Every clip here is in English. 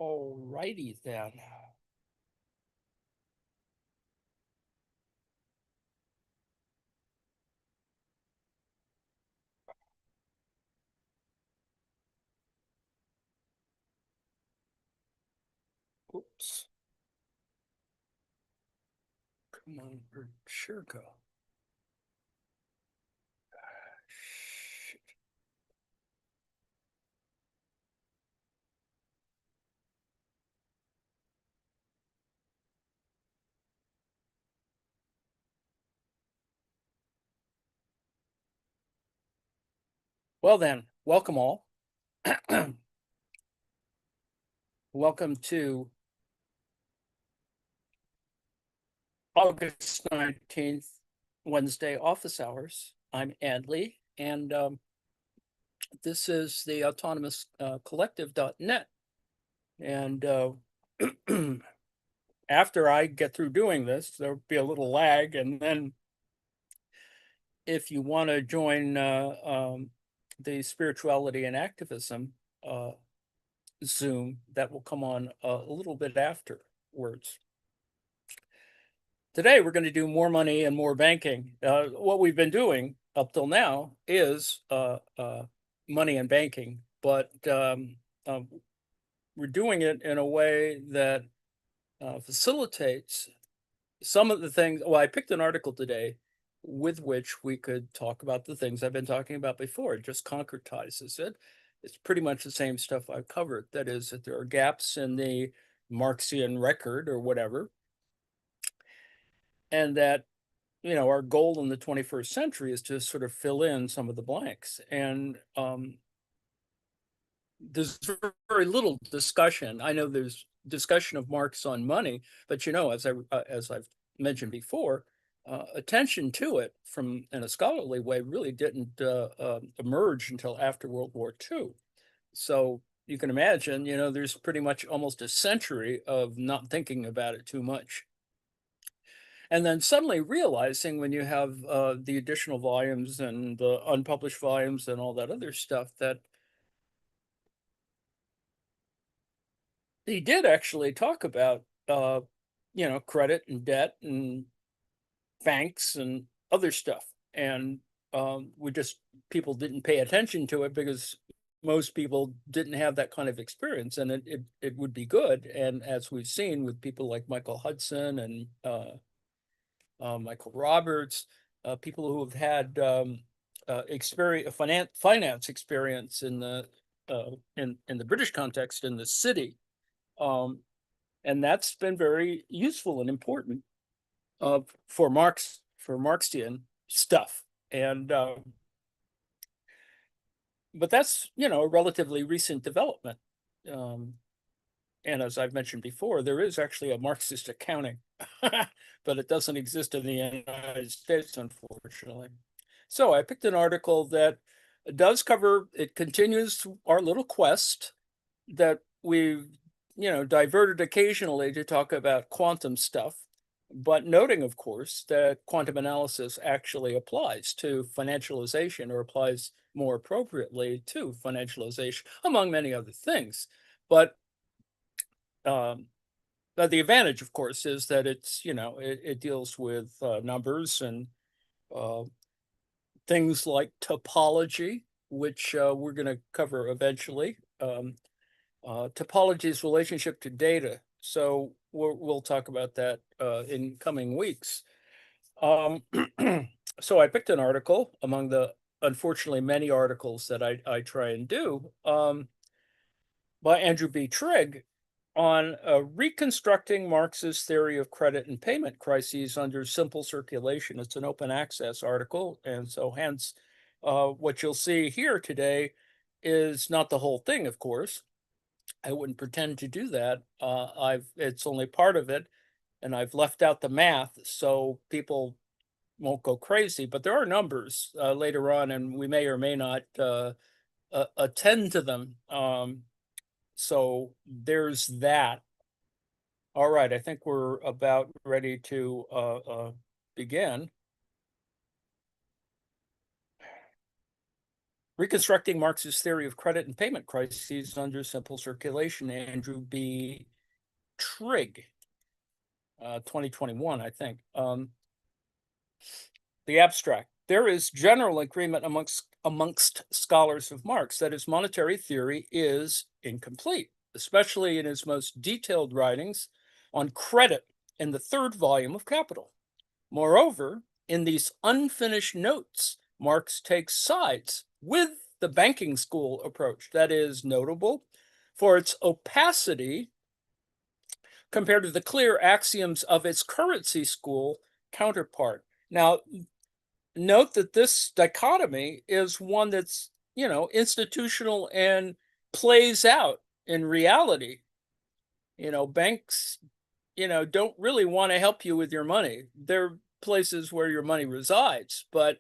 All righty then. Oops. Come on, where'd share go? Shit. Well then, welcome all. Welcome to August 19th, Wednesday office hours. I'm Adley, and this is the autonomous collective.net. And after I get through doing this, there'll be a little lag. And then if you want to join the spirituality and activism Zoom, that will come on a little bit afterwards. Today, we're going to do more money and more banking. What we've been doing up till now is money and banking, but we're doing it in a way that facilitates some of the things. Well, I picked an article today with which we could talk about the things I've been talking about before. It just concretizes it. It's pretty much the same stuff I've covered. That is, that there are gaps in the Marxian record or whatever, and that our goal in the 21st century is to sort of fill in some of the blanks. And there's very little discussion. I know there's discussion of Marx on money, but as I've mentioned before, attention to it from in a scholarly way really didn't emerge until after World War II. So you can imagine, there's pretty much almost a century of not thinking about it too much. And then suddenly realizing when you have the additional volumes and the unpublished volumes and all that other stuff that he did actually talk about, credit and debt and banks and other stuff. And people didn't pay attention to it because most people didn't have that kind of experience. And it would be good. And as we've seen with people like Michael Hudson and Michael Roberts, people who have had experience, finance experience in the British context in the city, and that's been very useful and important for Marxian stuff. And but that's a relatively recent development. Um, and as I've mentioned before, there is actually a Marxist accounting, but it doesn't exist in the United States, unfortunately. So I picked an article that does cover, it continues our little quest that we've, diverted occasionally to talk about quantum stuff, but noting, of course, that quantum analysis actually applies to financialization or applies more appropriately to financialization, among many other things. But the advantage, of course, is that it deals with numbers and uh, things like topology, which we're going to cover eventually. Topology's relationship to data. So we'll talk about that in coming weeks. Um, so I picked an article among the unfortunately many articles that I try and do, by Andrew B. Trigg on reconstructing Marx's theory of credit and payment crises under simple circulation. It's an open access article, and so hence what you'll see here today is not the whole thing, of course. I wouldn't pretend to do that. It's only part of it, and I've left out the math so people won't go crazy. But there are numbers later on, and we may or may not attend to them. So there's that. All right, I think we're about ready to begin. Reconstructing Marx's Theory of Credit and Payment Crises Under Simple Circulation, Andrew B. Trigg, 2021, I think. The abstract. There is general agreement amongst scholars of Marx that his monetary theory is incomplete, especially in his most detailed writings on credit in the third volume of Capital. Moreover, in these unfinished notes, Marx takes sides with the banking school approach that is notable for its opacity compared to the clear axioms of its currency school counterpart. Now, note that this dichotomy is one that's, institutional and plays out in reality. Banks, don't really want to help you with your money. They're places where your money resides, but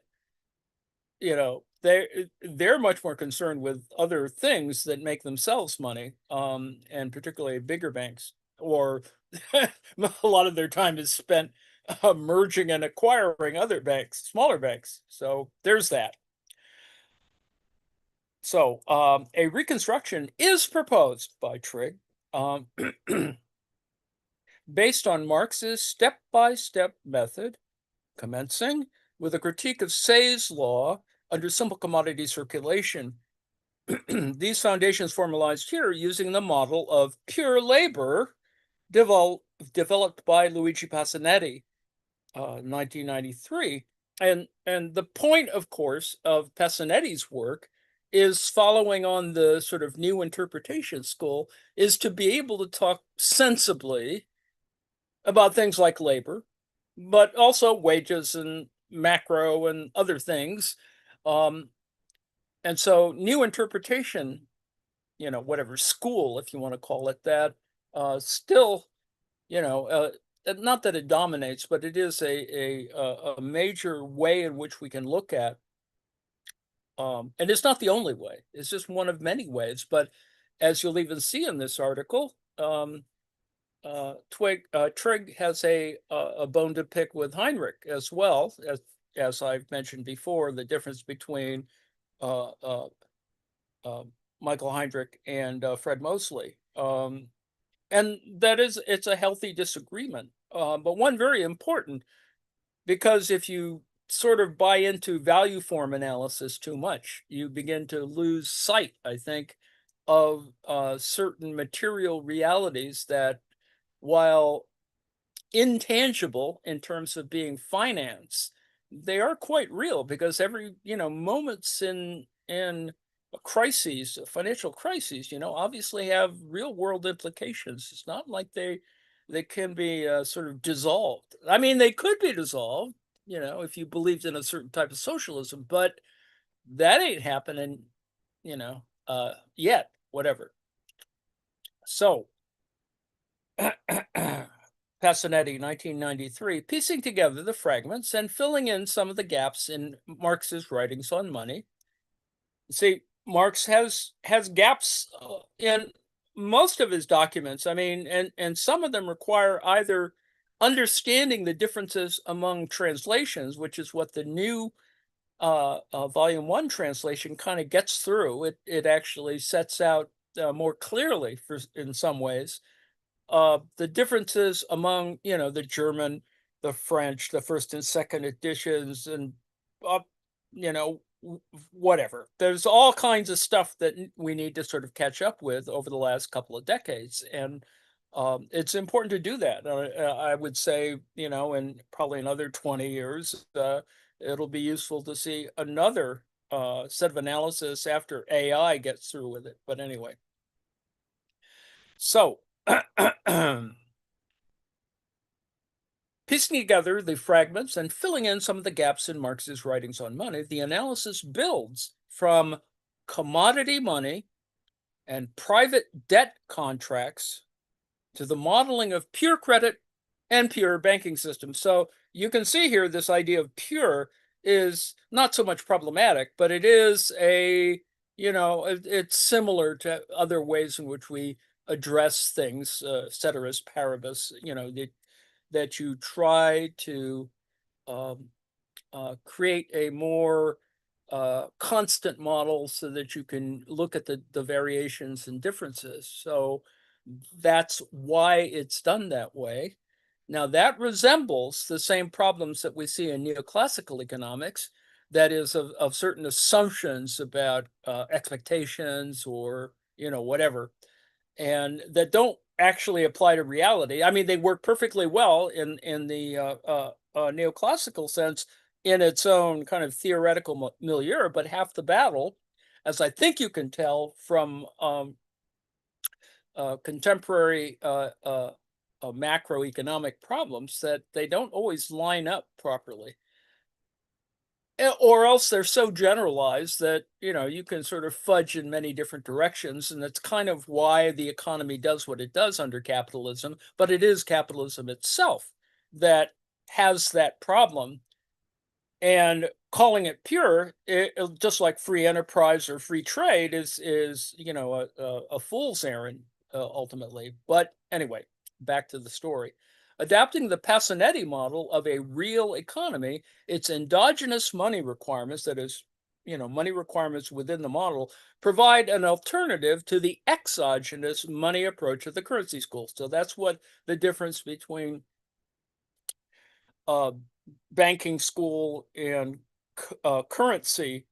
they're much more concerned with other things that make themselves money, and particularly bigger banks, or a lot of their time is spent merging and acquiring other banks, smaller banks. So there's that. So a reconstruction is proposed by Trigg, um, based on Marx's step-by-step method, commencing with a critique of Say's law under simple commodity circulation. These foundations formalized here using the model of pure labor developed by Luigi Passanetti, 1993. And the point, of course, of Passanetti's work is following on the sort of new interpretation school, is to be able to talk sensibly about things like labor, but also wages and macro and other things. And so new interpretation, whatever school, if you want to call it that, still, not that it dominates, but it is a major way in which we can look at. And it's not the only way. It's just one of many ways. But as you'll even see in this article, Trigg has a bone to pick with Heinrich as well, as I've mentioned before, the difference between uh, uh, uh, Michael Heinrich and Fred Mosley. And it's a healthy disagreement, but one very important, because if you sort of buy into value form analysis too much, you begin to lose sight, I think, of certain material realities that, while intangible in terms of being finance, they are quite real, because every, moments in crises, financial crises, obviously have real world implications. It's not like they can be sort of dissolved. I mean, they could be dissolved, if you believed in a certain type of socialism, but that ain't happening, yet, whatever. So Passanetti, 1993, piecing together the fragments and filling in some of the gaps in Marx's writings on money. See, Marx has gaps in most of his documents. I mean, and some of them require either understanding the differences among translations, which is what the new Volume 1 translation kind of gets through. It actually sets out more clearly, in some ways, the differences among, the German, the French, the first and second editions, and uh, you know whatever. There's all kinds of stuff that we need to sort of catch up with over the last couple of decades, and it's important to do that. I would say, in probably another 20 years, it'll be useful to see another set of analysis after AI gets through with it. But anyway, so piecing together the fragments and filling in some of the gaps in Marx's writings on money, the analysis builds from commodity money and private debt contracts to the modeling of pure credit and pure banking systems. So you can see here, this idea of pure is not so much problematic, but it is it's similar to other ways in which we address things, ceteris paribus, that you try to create a more constant model so that you can look at the variations and differences. So that's why it's done that way. Now, that resembles the same problems that we see in neoclassical economics, that is, of certain assumptions about expectations or, whatever, and that don't actually apply to reality. I mean, they work perfectly well in the neoclassical sense in its own kind of theoretical milieu, but half the battle, as I think you can tell from contemporary macroeconomic problems, that they don't always line up properly. Or else they're so generalized that, you can sort of fudge in many different directions, and that's kind of why the economy does what it does under capitalism, but it is capitalism itself that has that problem. And calling it pure, just like free enterprise or free trade, is a fool's errand, ultimately. But anyway, back to the story. Adapting the Passanetti model of a real economy, its endogenous money requirements, that is, money requirements within the model, provide an alternative to the exogenous money approach of the currency school. So that's what the difference between uh, banking school and currency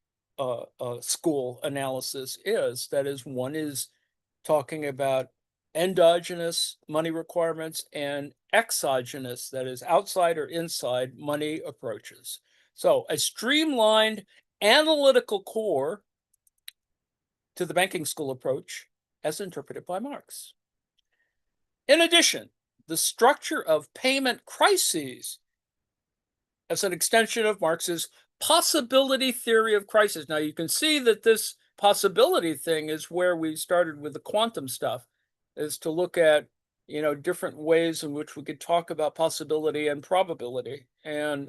school analysis is. That is, one is talking about endogenous money requirements and exogenous, that is, outside or inside money approaches. So, a streamlined analytical core to the banking school approach as interpreted by Marx. In addition, the structure of payment crises as an extension of Marx's possibility theory of crisis. Now, you can see that this possibility thing is where we started with the quantum stuff, is to look at, different ways in which we could talk about possibility and probability, and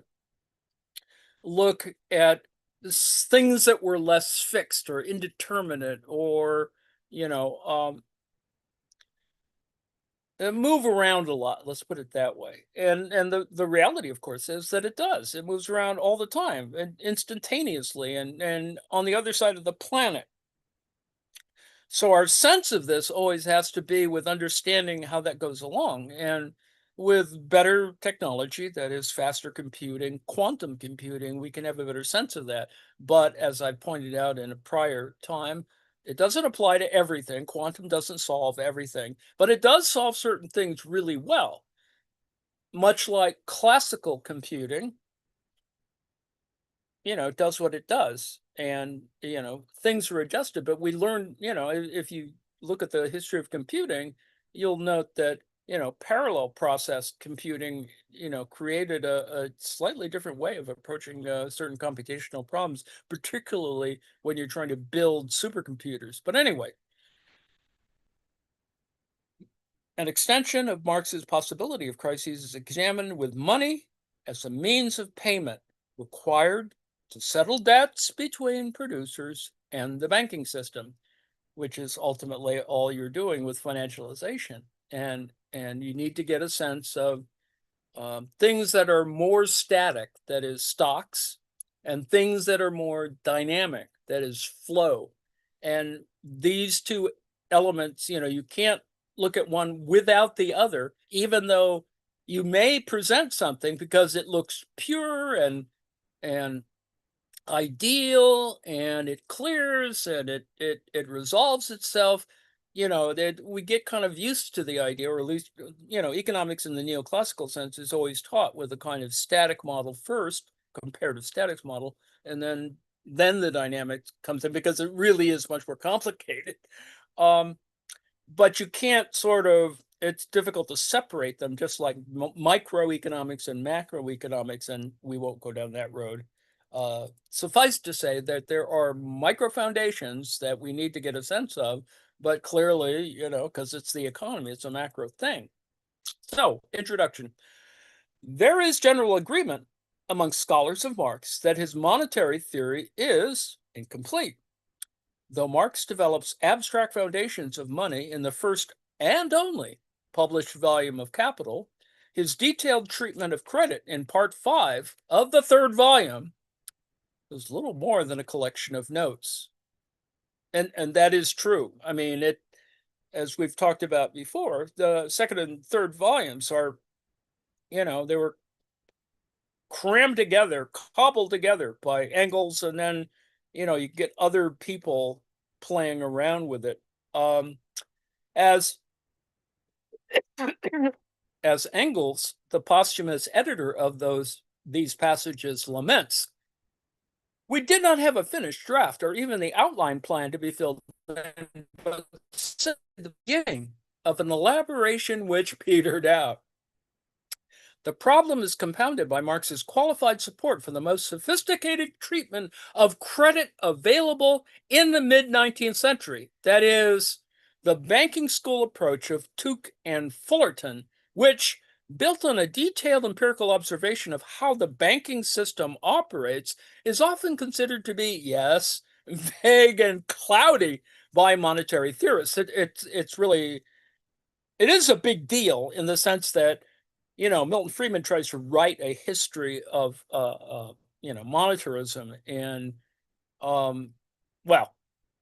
look at things that were less fixed or indeterminate, or, you know, um, move around a lot, let's put it that way. And the reality, of course, is that it does. It moves around all the time and instantaneously, and on the other side of the planet. So our sense of this always has to be with understanding how that goes along. And with better technology, that is faster computing, quantum computing, we can have a better sense of that. But as I pointed out in a prior time, it doesn't apply to everything. Quantum doesn't solve everything, but it does solve certain things really well, much like classical computing, does what it does. And, things are adjusted, but we learn, if you look at the history of computing, you'll note that, parallel process computing, created a slightly different way of approaching certain computational problems, particularly when you're trying to build supercomputers. But anyway, an extension of Marx's possibility of crises is examined with money as a means of payment required to settle debts between producers and the banking system, which is ultimately all you're doing with financialization. And you need to get a sense of things that are more static, that is stocks, and things that are more dynamic, that is flow. And these two elements, you can't look at one without the other, even though you may present something because it looks pure and ideal, and it clears, and it resolves itself. That we get kind of used to the idea, or at least, economics in the neoclassical sense is always taught with a kind of static model first, comparative statics model, and then the dynamics comes in, because it really is much more complicated. um but you can't sort of, it's difficult to separate them, just like microeconomics and macroeconomics, and we won't go down that road. Suffice to say that there are micro foundations that we need to get a sense of, but clearly, because it's the economy, it's a macro thing. So, introduction. There is general agreement among scholars of Marx that his monetary theory is incomplete. Though Marx develops abstract foundations of money in the first and only published volume of Capital, his detailed treatment of credit in part 5 of the third volume It was little more than a collection of notes. And that is true. I mean, it as we've talked about before, the second and third volumes are, they were crammed together, cobbled together by Engels, and then, you get other people playing around with it. As as Engels, the posthumous editor of these passages, laments, we did not have a finished draft or even the outline plan to be filled in, but the beginning of an elaboration which petered out. The problem is compounded by Marx's qualified support for the most sophisticated treatment of credit available in the mid 19th century. That is, the banking school approach of Tuke and Fullerton, which, built on a detailed empirical observation of how the banking system operates, is often considered to be, yes, vague and cloudy by monetary theorists. It's really, it is a big deal in the sense that, Milton Friedman tries to write a history of, monetarism, and, um, well,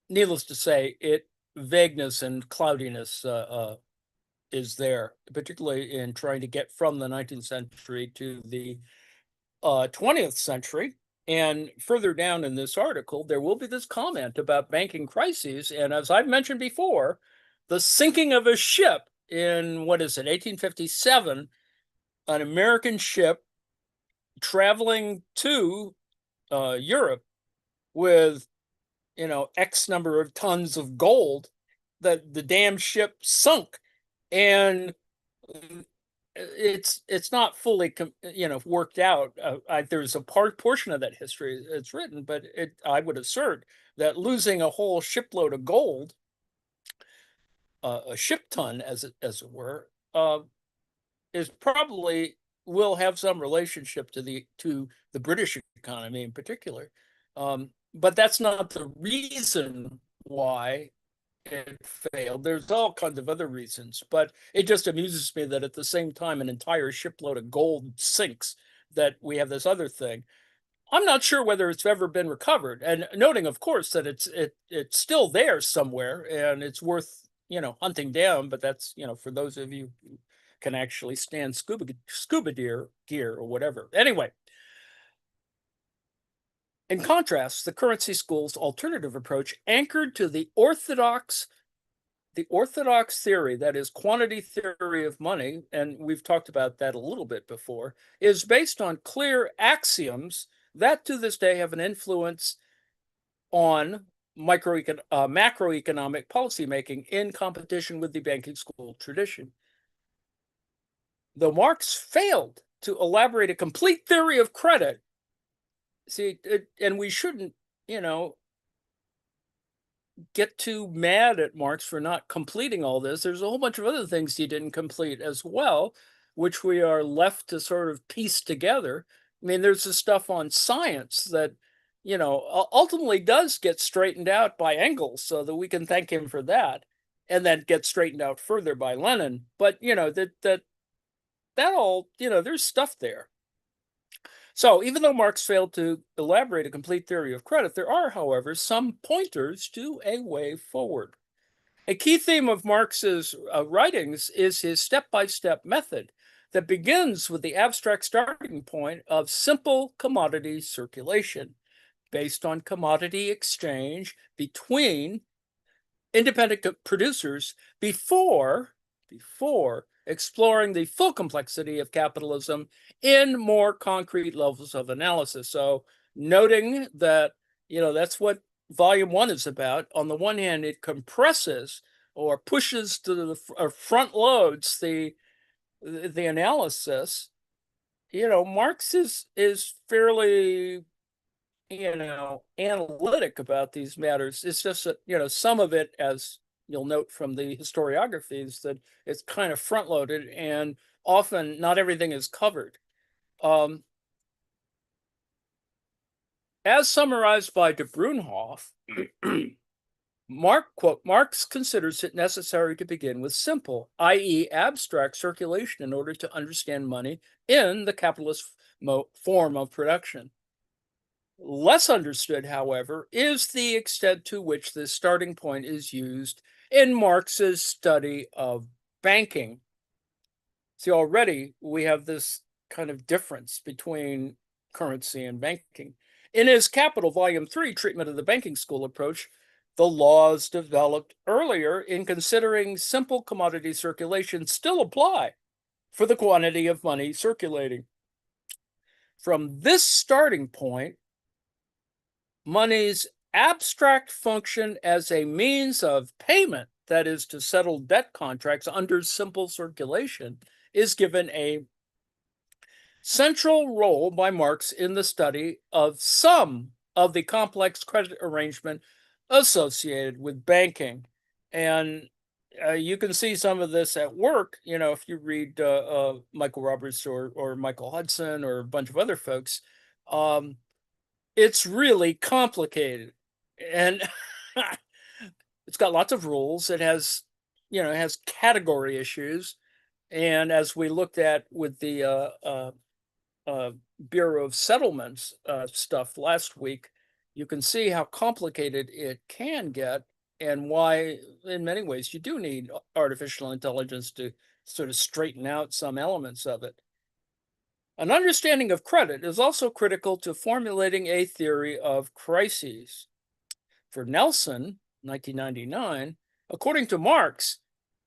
needless to say, vagueness and cloudiness is there, particularly in trying to get from the 19th century to the 20th century. And further down in this article, there will be this comment about banking crises. And as I've mentioned before, the sinking of a ship in, what is it, 1857, an American ship traveling to Europe with, X number of tons of gold, that the damn ship sunk. And it's not fully worked out. There's a portion of that history it's written, but I would assert that losing a whole shipload of gold, a ship ton as it were, is probably will have some relationship to the British economy in particular. But that's not the reason why it failed. There's all kinds of other reasons, but it just amuses me that at the same time an entire shipload of gold sinks, that we have this other thing. I'm not sure whether it's ever been recovered, and noting, of course, that it's still there somewhere and it's worth, hunting down. But that's, for those of you who can actually stand scuba gear or whatever. Anyway, in contrast, the currency school's alternative approach, anchored to the orthodox theory, that is quantity theory of money, and we've talked about that a little bit before, is based on clear axioms that to this day have an influence on macroeconomic policymaking in competition with the banking school tradition. Though Marx failed to elaborate a complete theory of credit, and we shouldn't, get too mad at Marx for not completing all this. There's a whole bunch of other things he didn't complete as well, which we are left to sort of piece together. I mean, there's the stuff on science that, ultimately does get straightened out by Engels, so that we can thank him for that, and then get straightened out further by Lenin. But that all, there's stuff there. So even though Marx failed to elaborate a complete theory of credit, there are, however, some pointers to a way forward. A key theme of Marx's writings is his step-by-step method that begins with the abstract starting point of simple commodity circulation based on commodity exchange between independent producers before exploring the full complexity of capitalism in more concrete levels of analysis. So noting that, that's what volume 1 is about. On the one hand, it compresses or pushes to the front loads the analysis. Marx is fairly, analytic about these matters. It's just that, some of it, as you'll note from the historiographies, that it's kind of front loaded and often not everything is covered. As summarized by de Bruynhoff, Marx considers it necessary to begin with simple, i.e. abstract circulation in order to understand money in the capitalist form of production. Less understood, however, is the extent to which this starting point is used in Marx's study of banking. See, already we have this kind of difference between currency and banking. In his Capital Volume 3 treatment of the banking school approach, the laws developed earlier in considering simple commodity circulation still apply for the quantity of money circulating. From this starting point, money's abstract function as a means of payment, that is, to settle debt contracts under simple circulation, is given a central role by Marx in the study of some of the complex credit arrangement associated with banking. And you can see some of this at work, if you read Michael Roberts or Michael Hudson or a bunch of other folks. It's really complicated. And it's got lots of rules. It has category issues. And as we looked at with the uh, Bureau of Settlements stuff last week, you can see how complicated it can get and why, in many ways, you do need artificial intelligence to sort of straighten out some elements of it. An understanding of credit is also critical to formulating a theory of crises. For Nelson, 1999, according to Marx,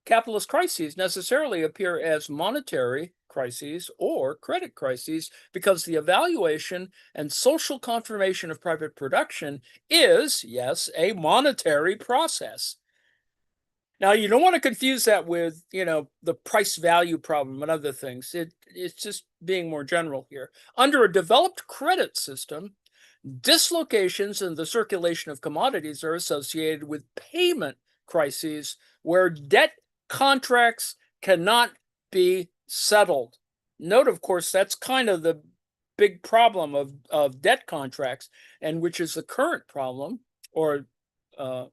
capitalist crises necessarily appear as monetary crises or credit crises because the evaluation and social confirmation of private production is, yes, a monetary process. Now, you don't want to confuse that with, the price value problem and other things. It's just being more general here. Under a developed credit system, dislocations in the circulation of commodities are associated with payment crises where debt contracts cannot be settled. Note, of course, that's kind of the big problem of debt contracts, and which is the current problem, or uh,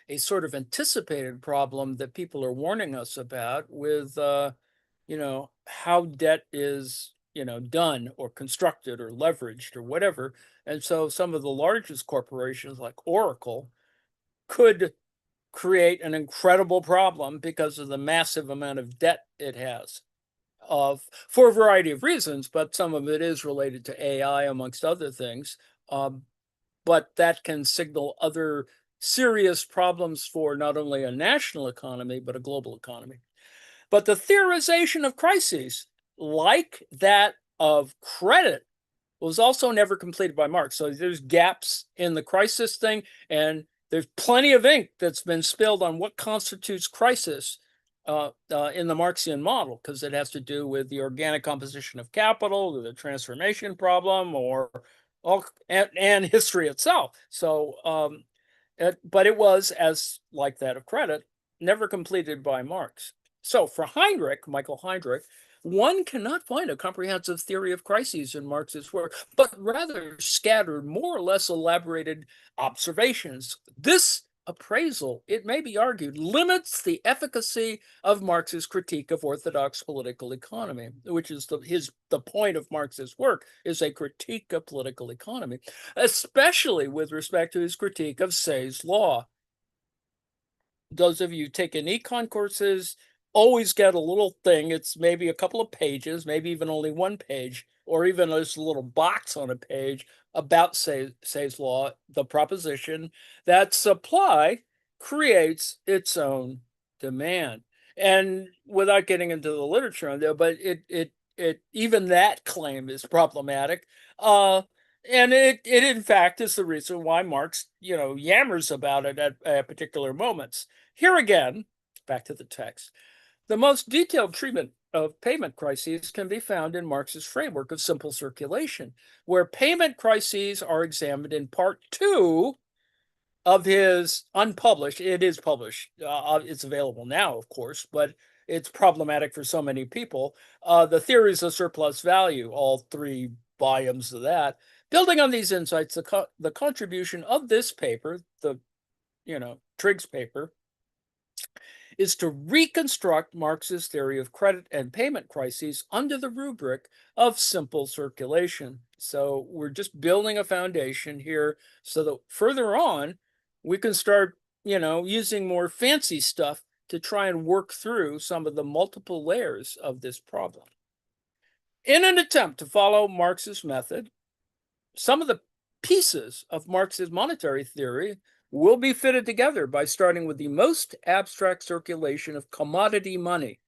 a sort of anticipated problem that people are warning us about with, how debt is, done or constructed or leveraged or whatever. And so some of the largest corporations like Oracle could create an incredible problem because of the massive amount of debt it has of for a variety of reasons, but some of it is related to AI amongst other things. Um, but that can signal other serious problems for not only a national economy, but a global economy. But the theorization of crises, like that of credit, was also never completed by Marx. So there's gaps in the crisis thing, and there's plenty of ink that's been spilled on what constitutes crisis in the Marxian model, because it has to do with the organic composition of capital, or the transformation problem, or all and history itself. So, but it was as like that of credit, never completed by Marx. So for Michael Heinrich, one cannot find a comprehensive theory of crises in Marx's work, but rather scattered, more or less elaborated observations. This appraisal, it may be argued, limits the efficacy of Marx's critique of orthodox political economy, which is the point of Marx's work, is a critique of political economy, especially with respect to his critique of Say's law. Those of you taking econ courses always get a little thing. It's maybe a couple of pages, maybe even only one page, or even just a little box on a page about Say's law, the proposition that supply creates its own demand. And without getting into the literature on there, but it even that claim is problematic. And it in fact is the reason why Marx, yammers about it at particular moments. Here again, back to the text, the most detailed treatment of payment crises can be found in Marx's framework of simple circulation, where payment crises are examined in part two of his unpublished. It is published. It's available now, of course, but it's problematic for so many people. The theories of surplus value, all three volumes of that. Building on these insights, the contribution of this paper, the Triggs paper, is to reconstruct Marx's theory of credit and payment crises under the rubric of simple circulation. So we're just building a foundation here so that further on we can start, using more fancy stuff to try and work through some of the multiple layers of this problem. In an attempt to follow Marx's method, some of the pieces of Marx's monetary theory will be fitted together by starting with the most abstract circulation of commodity money,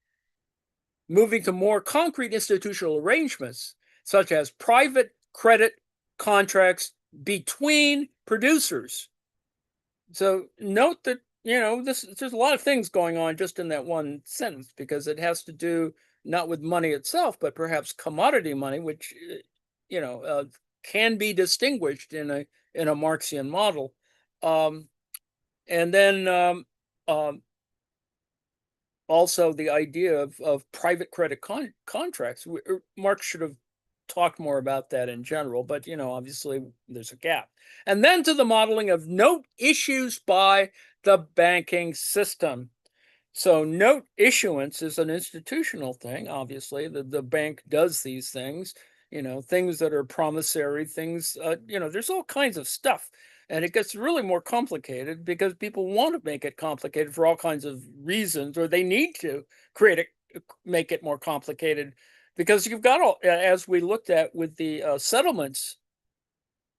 moving to more concrete institutional arrangements, such as private credit contracts between producers. So note that, there's a lot of things going on just in that one sentence, because it has to do not with money itself, but perhaps commodity money, which, you know, uh, can be distinguished in a Marxian model. Um, and then also the idea of private credit contracts. Marx should have talked more about that in general, but obviously there's a gap. And then to the modeling of note issues by the banking system. So note issuance is an institutional thing. Obviously, the bank does these things. Things that are promissory, things. There's all kinds of stuff, and it gets really more complicated because people want to make it complicated for all kinds of reasons, or they need to create it, make it more complicated, because you've got all, as we looked at with the settlements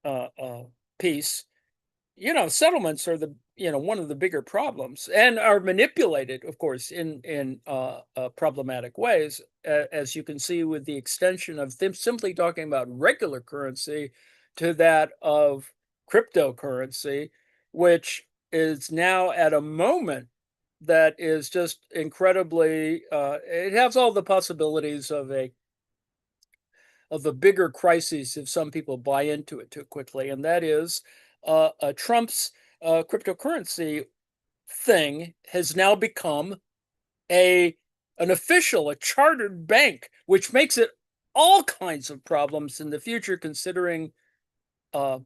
uh, uh, piece. Settlements are the one of the bigger problems, and are manipulated, of course, in problematic ways, as you can see with the extension of them simply talking about regular currency to that of cryptocurrency, which is now at a moment that is just incredibly. It has all the possibilities of a bigger crisis if some people buy into it too quickly, and that is Trump's cryptocurrency thing has now become a a chartered bank, which makes it all kinds of problems in the future, considering uh,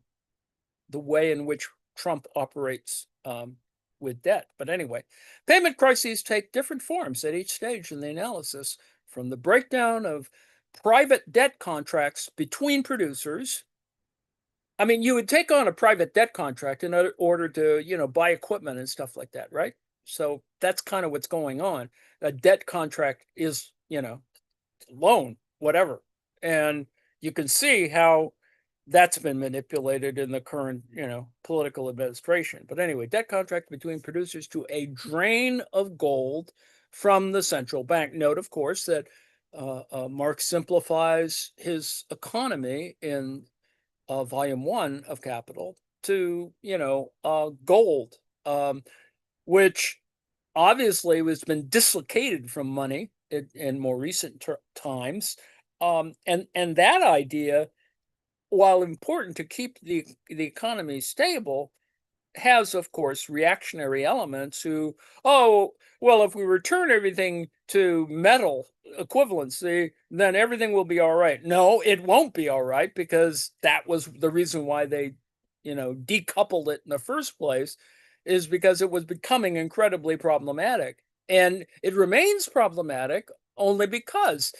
the way in which Trump operates with debt. But anyway, payment crises take different forms at each stage in the analysis, from the breakdown of private debt contracts between producers. I mean, you would take on a private debt contract in order to, buy equipment and stuff like that, right? So that's kind of what's going on. A debt contract is, loan, whatever. And you can see how that's been manipulated in the current, political administration. But anyway, debt contract between producers to a drain of gold from the central bank. Note, of course, that Marx simplifies his economy in volume one of Capital to, gold, which obviously has been dislocated from money in more recent times. And that idea, while important to keep the economy stable, has, of course, reactionary elements who, oh, well, if we return everything to metal equivalency, then everything will be all right. No, it won't be all right, because that was the reason why they, decoupled it in the first place, is because it was becoming incredibly problematic. And it remains problematic only because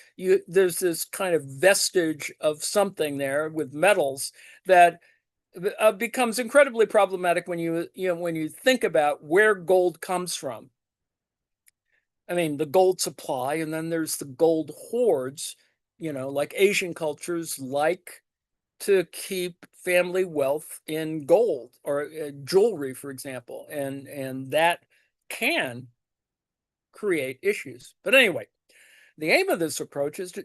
there's this kind of vestige of something there with metals that becomes incredibly problematic when when you think about where gold comes from. I mean, the gold supply, and then there's the gold hoards. Like Asian cultures like to keep family wealth in gold or jewelry, for example, and that can create issues. But anyway, the aim of this approach is to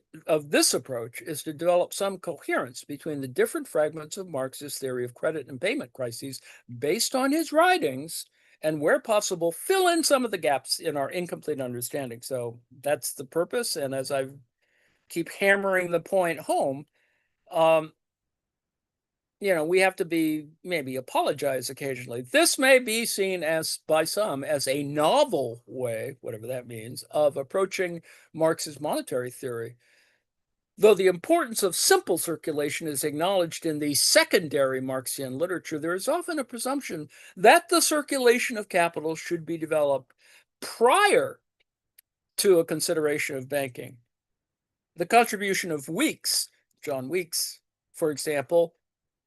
develop some coherence between the different fragments of Marx's theory of credit and payment crises based on his writings, and where possible, fill in some of the gaps in our incomplete understanding. So that's the purpose. And as I keep hammering the point home, um, we have to maybe apologize occasionally. This may be seen as by some as a novel way, whatever that means, of approaching Marx's monetary theory. Though the importance of simple circulation is acknowledged in the secondary Marxian literature, there is often a presumption that the circulation of capital should be developed prior to a consideration of banking. The contribution of John Weeks, for example,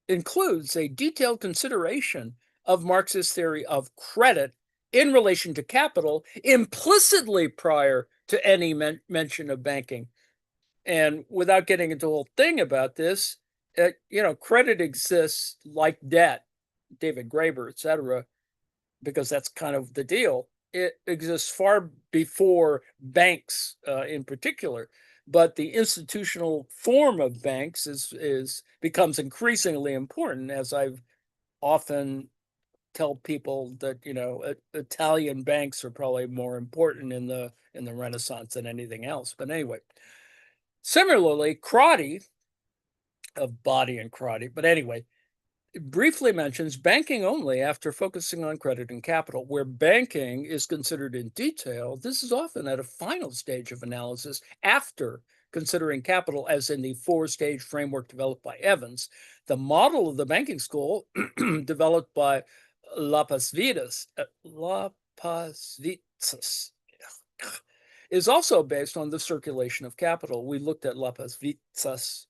includes a detailed consideration of Marx's theory of credit in relation to capital implicitly prior to any mention of banking. And without getting into a whole thing about this, credit exists like debt, David Graeber, etc., because that's kind of the deal. It exists far before banks, in particular, but the institutional form of banks is becomes increasingly important, as I've often tell people that Italian banks are probably more important in the Renaissance than anything else. But anyway, similarly, Crotty of Body and Crotty, but anyway, it briefly mentions banking only after focusing on credit and capital. Where banking is considered in detail, this is often at a final stage of analysis after considering capital, as in the four-stage framework developed by Evans. The model of the banking school developed by Lapasvitas is also based on the circulation of capital. We looked at Lapasvitas'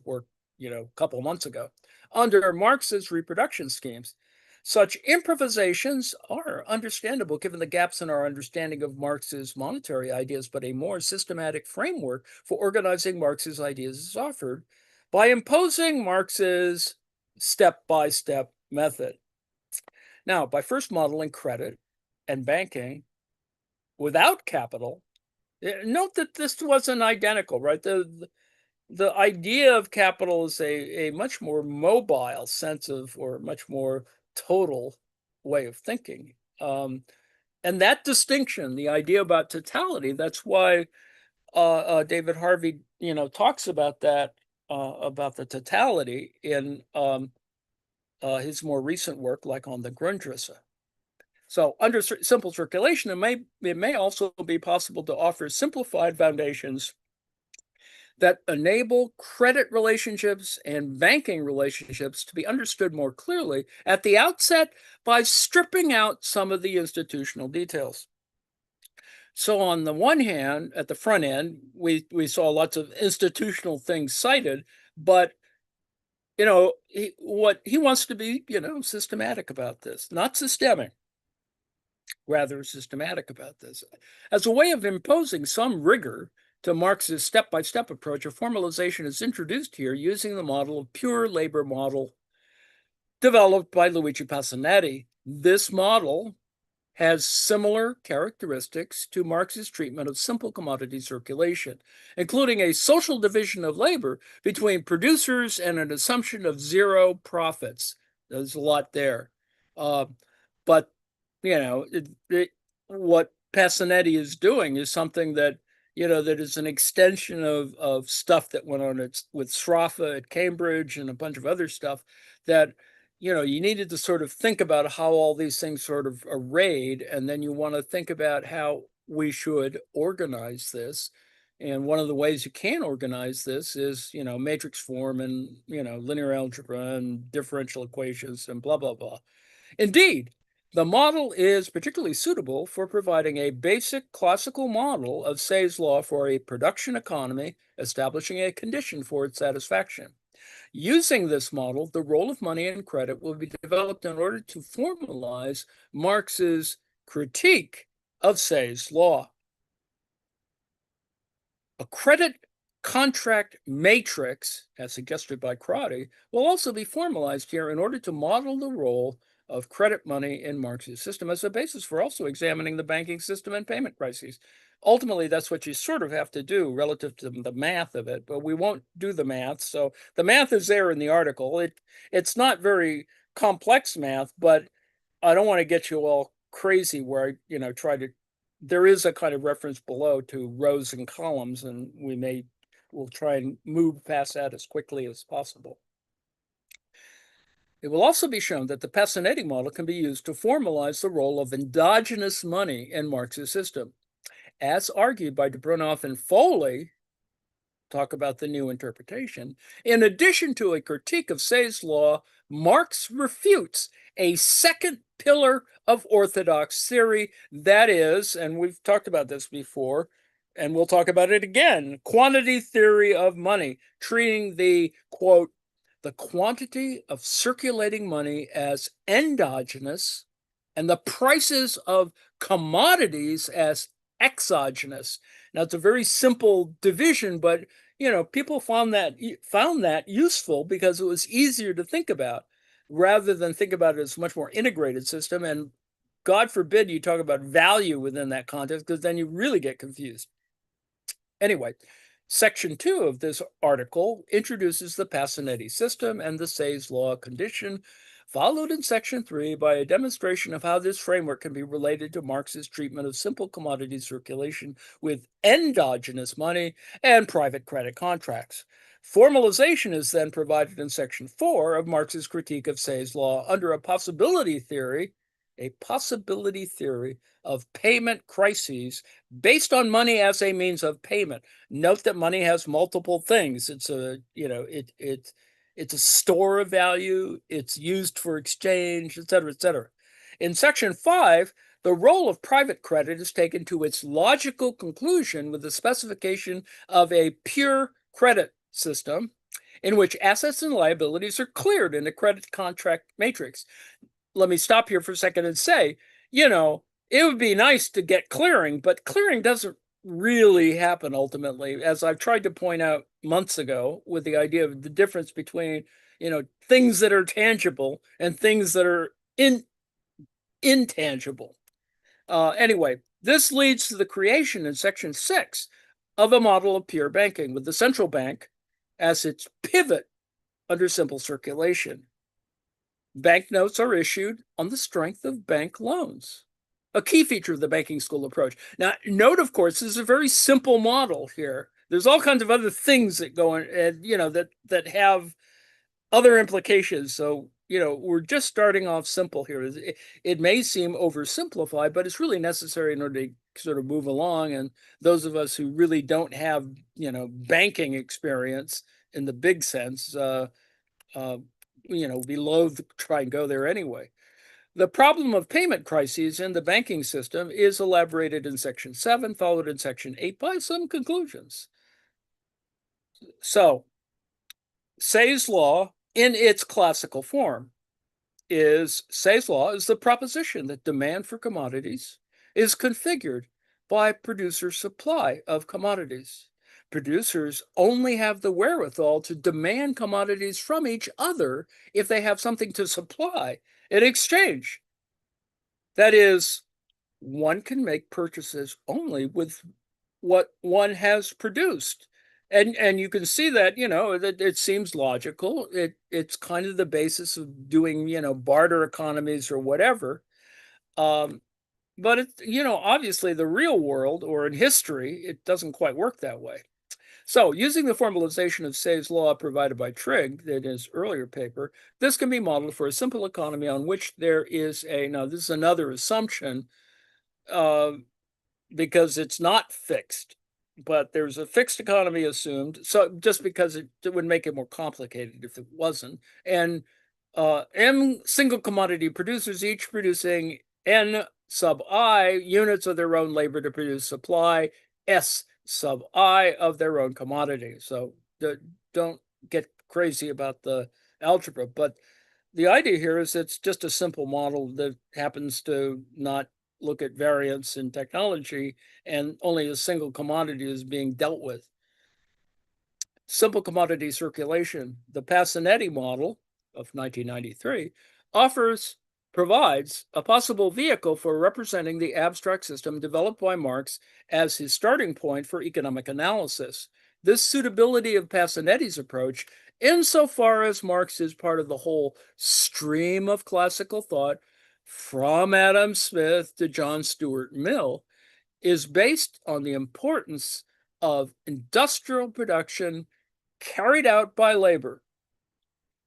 work, a couple of months ago, under Marx's reproduction schemes. Such improvisations are understandable given the gaps in our understanding of Marx's monetary ideas, but a more systematic framework for organizing Marx's ideas is offered by imposing Marx's step-by-step method. Now, by first modeling credit and banking without capital, note that this wasn't identical, right? The idea of capital is a much more mobile sense of, or much more total way of thinking. And that distinction, the idea about totality, that's why David Harvey, talks about that, about the totality in his more recent work, like on the Grundrisse. So under simple circulation, it may also be possible to offer simplified foundations that enable credit relationships and banking relationships to be understood more clearly at the outset by stripping out some of the institutional details. So on the one hand, at the front end, we saw lots of institutional things cited, but what he wants to be, systematic about this, not systemic, rather systematic about this. As a way of imposing some rigor to Marx's step-by-step approach, a formalization is introduced here using the model of pure labor model developed by Luigi Passanetti. This model has similar characteristics to Marx's treatment of simple commodity circulation, including a social division of labor between producers and an assumption of zero profits. There's a lot there. But what Passanetti is doing is something that that is an extension of stuff that went on with Sraffa at Cambridge and a bunch of other stuff that you needed to sort of think about how all these things sort of arrayed, and then you want to think about how we should organize this. And one of the ways you can organize this is matrix form and linear algebra and differential equations and blah blah blah. Indeed, the model is particularly suitable for providing a basic classical model of Say's law for a production economy, establishing a condition for its satisfaction. Using this model, the role of money and credit will be developed in order to formalize Marx's critique of Say's law. A credit contract matrix, as suggested by Crotty, will also be formalized here in order to model the role of credit money in Marx's system as a basis for also examining the banking system and payment crises. Ultimately, that's what you sort of have to do relative to the math of it, but we won't do the math. So the math is there in the article. It's not very complex math, but I don't want to get you all crazy where I try to. There is a kind of reference below to rows and columns, and we'll try and move past that as quickly as possible. It will also be shown that the Passanetti model can be used to formalize the role of endogenous money in Marx's system. As argued by Dubronoff and Foley, talk about the new interpretation, in addition to a critique of Say's law, Marx refutes a second pillar of orthodox theory, that is, and we've talked about this before, and we'll talk about it again, quantity theory of money, treating the, quote, the quantity of circulating money as endogenous and the prices of commodities as exogenous. Now it's a very simple division, but people found that useful because it was easier to think about rather than think about it as a much more integrated system. And God forbid you talk about value within that context, because then you really get confused. Anyway, section 2 of this article introduces the Passanetti system and the Say's law condition, followed in section 3 by a demonstration of how this framework can be related to Marx's treatment of simple commodity circulation with endogenous money and private credit contracts. Formalization is then provided in section 4 of Marx's critique of Say's law under a possibility theory of payment crises based on money as a means of payment. Note that money has multiple things. It's a store of value. It's used for exchange, et cetera, et cetera. In section 5, the role of private credit is taken to its logical conclusion with the specification of a pure credit system in which assets and liabilities are cleared in a credit contract matrix. Let me stop here for a second and say, it would be nice to get clearing, but clearing doesn't really happen ultimately, as I've tried to point out months ago with the idea of the difference between, things that are tangible and things that are intangible. Anyway, this leads to the creation in section 6 of a model of pure banking with the central bank as its pivot under simple circulation. Banknotes are issued on the strength of bank loans, a key feature of the banking school approach. Now, note, of course, this is a very simple model here. There's all kinds of other things that go in, that have other implications. So, we're just starting off simple here. It may seem oversimplified, but it's really necessary in order to sort of move along. And those of us who really don't have, banking experience in the big sense, be loath to try and go there anyway. The problem of payment crises in the banking system is elaborated in section 7, followed in section 8 by some conclusions. So, Say's law in its classical form Say's law is the proposition that demand for commodities is configured by producer supply of commodities. Producers only have the wherewithal to demand commodities from each other if they have something to supply in exchange. That is, one can make purchases only with what one has produced. And you can see that, it seems logical. It's kind of the basis of doing, barter economies or whatever. But obviously the real world or in history, it doesn't quite work that way. So using the formalization of Say's law provided by Trigg in his earlier paper, this can be modeled for a simple economy on which there is now this is another assumption, because it's not fixed, but there's a fixed economy assumed. So just because it would make it more complicated if it wasn't. And M single commodity producers, each producing N sub I units of their own labor to produce supply, S sub I of their own commodity. So don't get crazy about the algebra, but the idea here is it's just a simple model that happens to not look at variance in technology, and only a single commodity is being dealt with. Simple commodity circulation, the Passanetti model of 1993, provides a possible vehicle for representing the abstract system developed by Marx as his starting point for economic analysis. This suitability of Passanetti's approach, insofar as Marx is part of the whole stream of classical thought from Adam Smith to John Stuart Mill, is based on the importance of industrial production carried out by labor.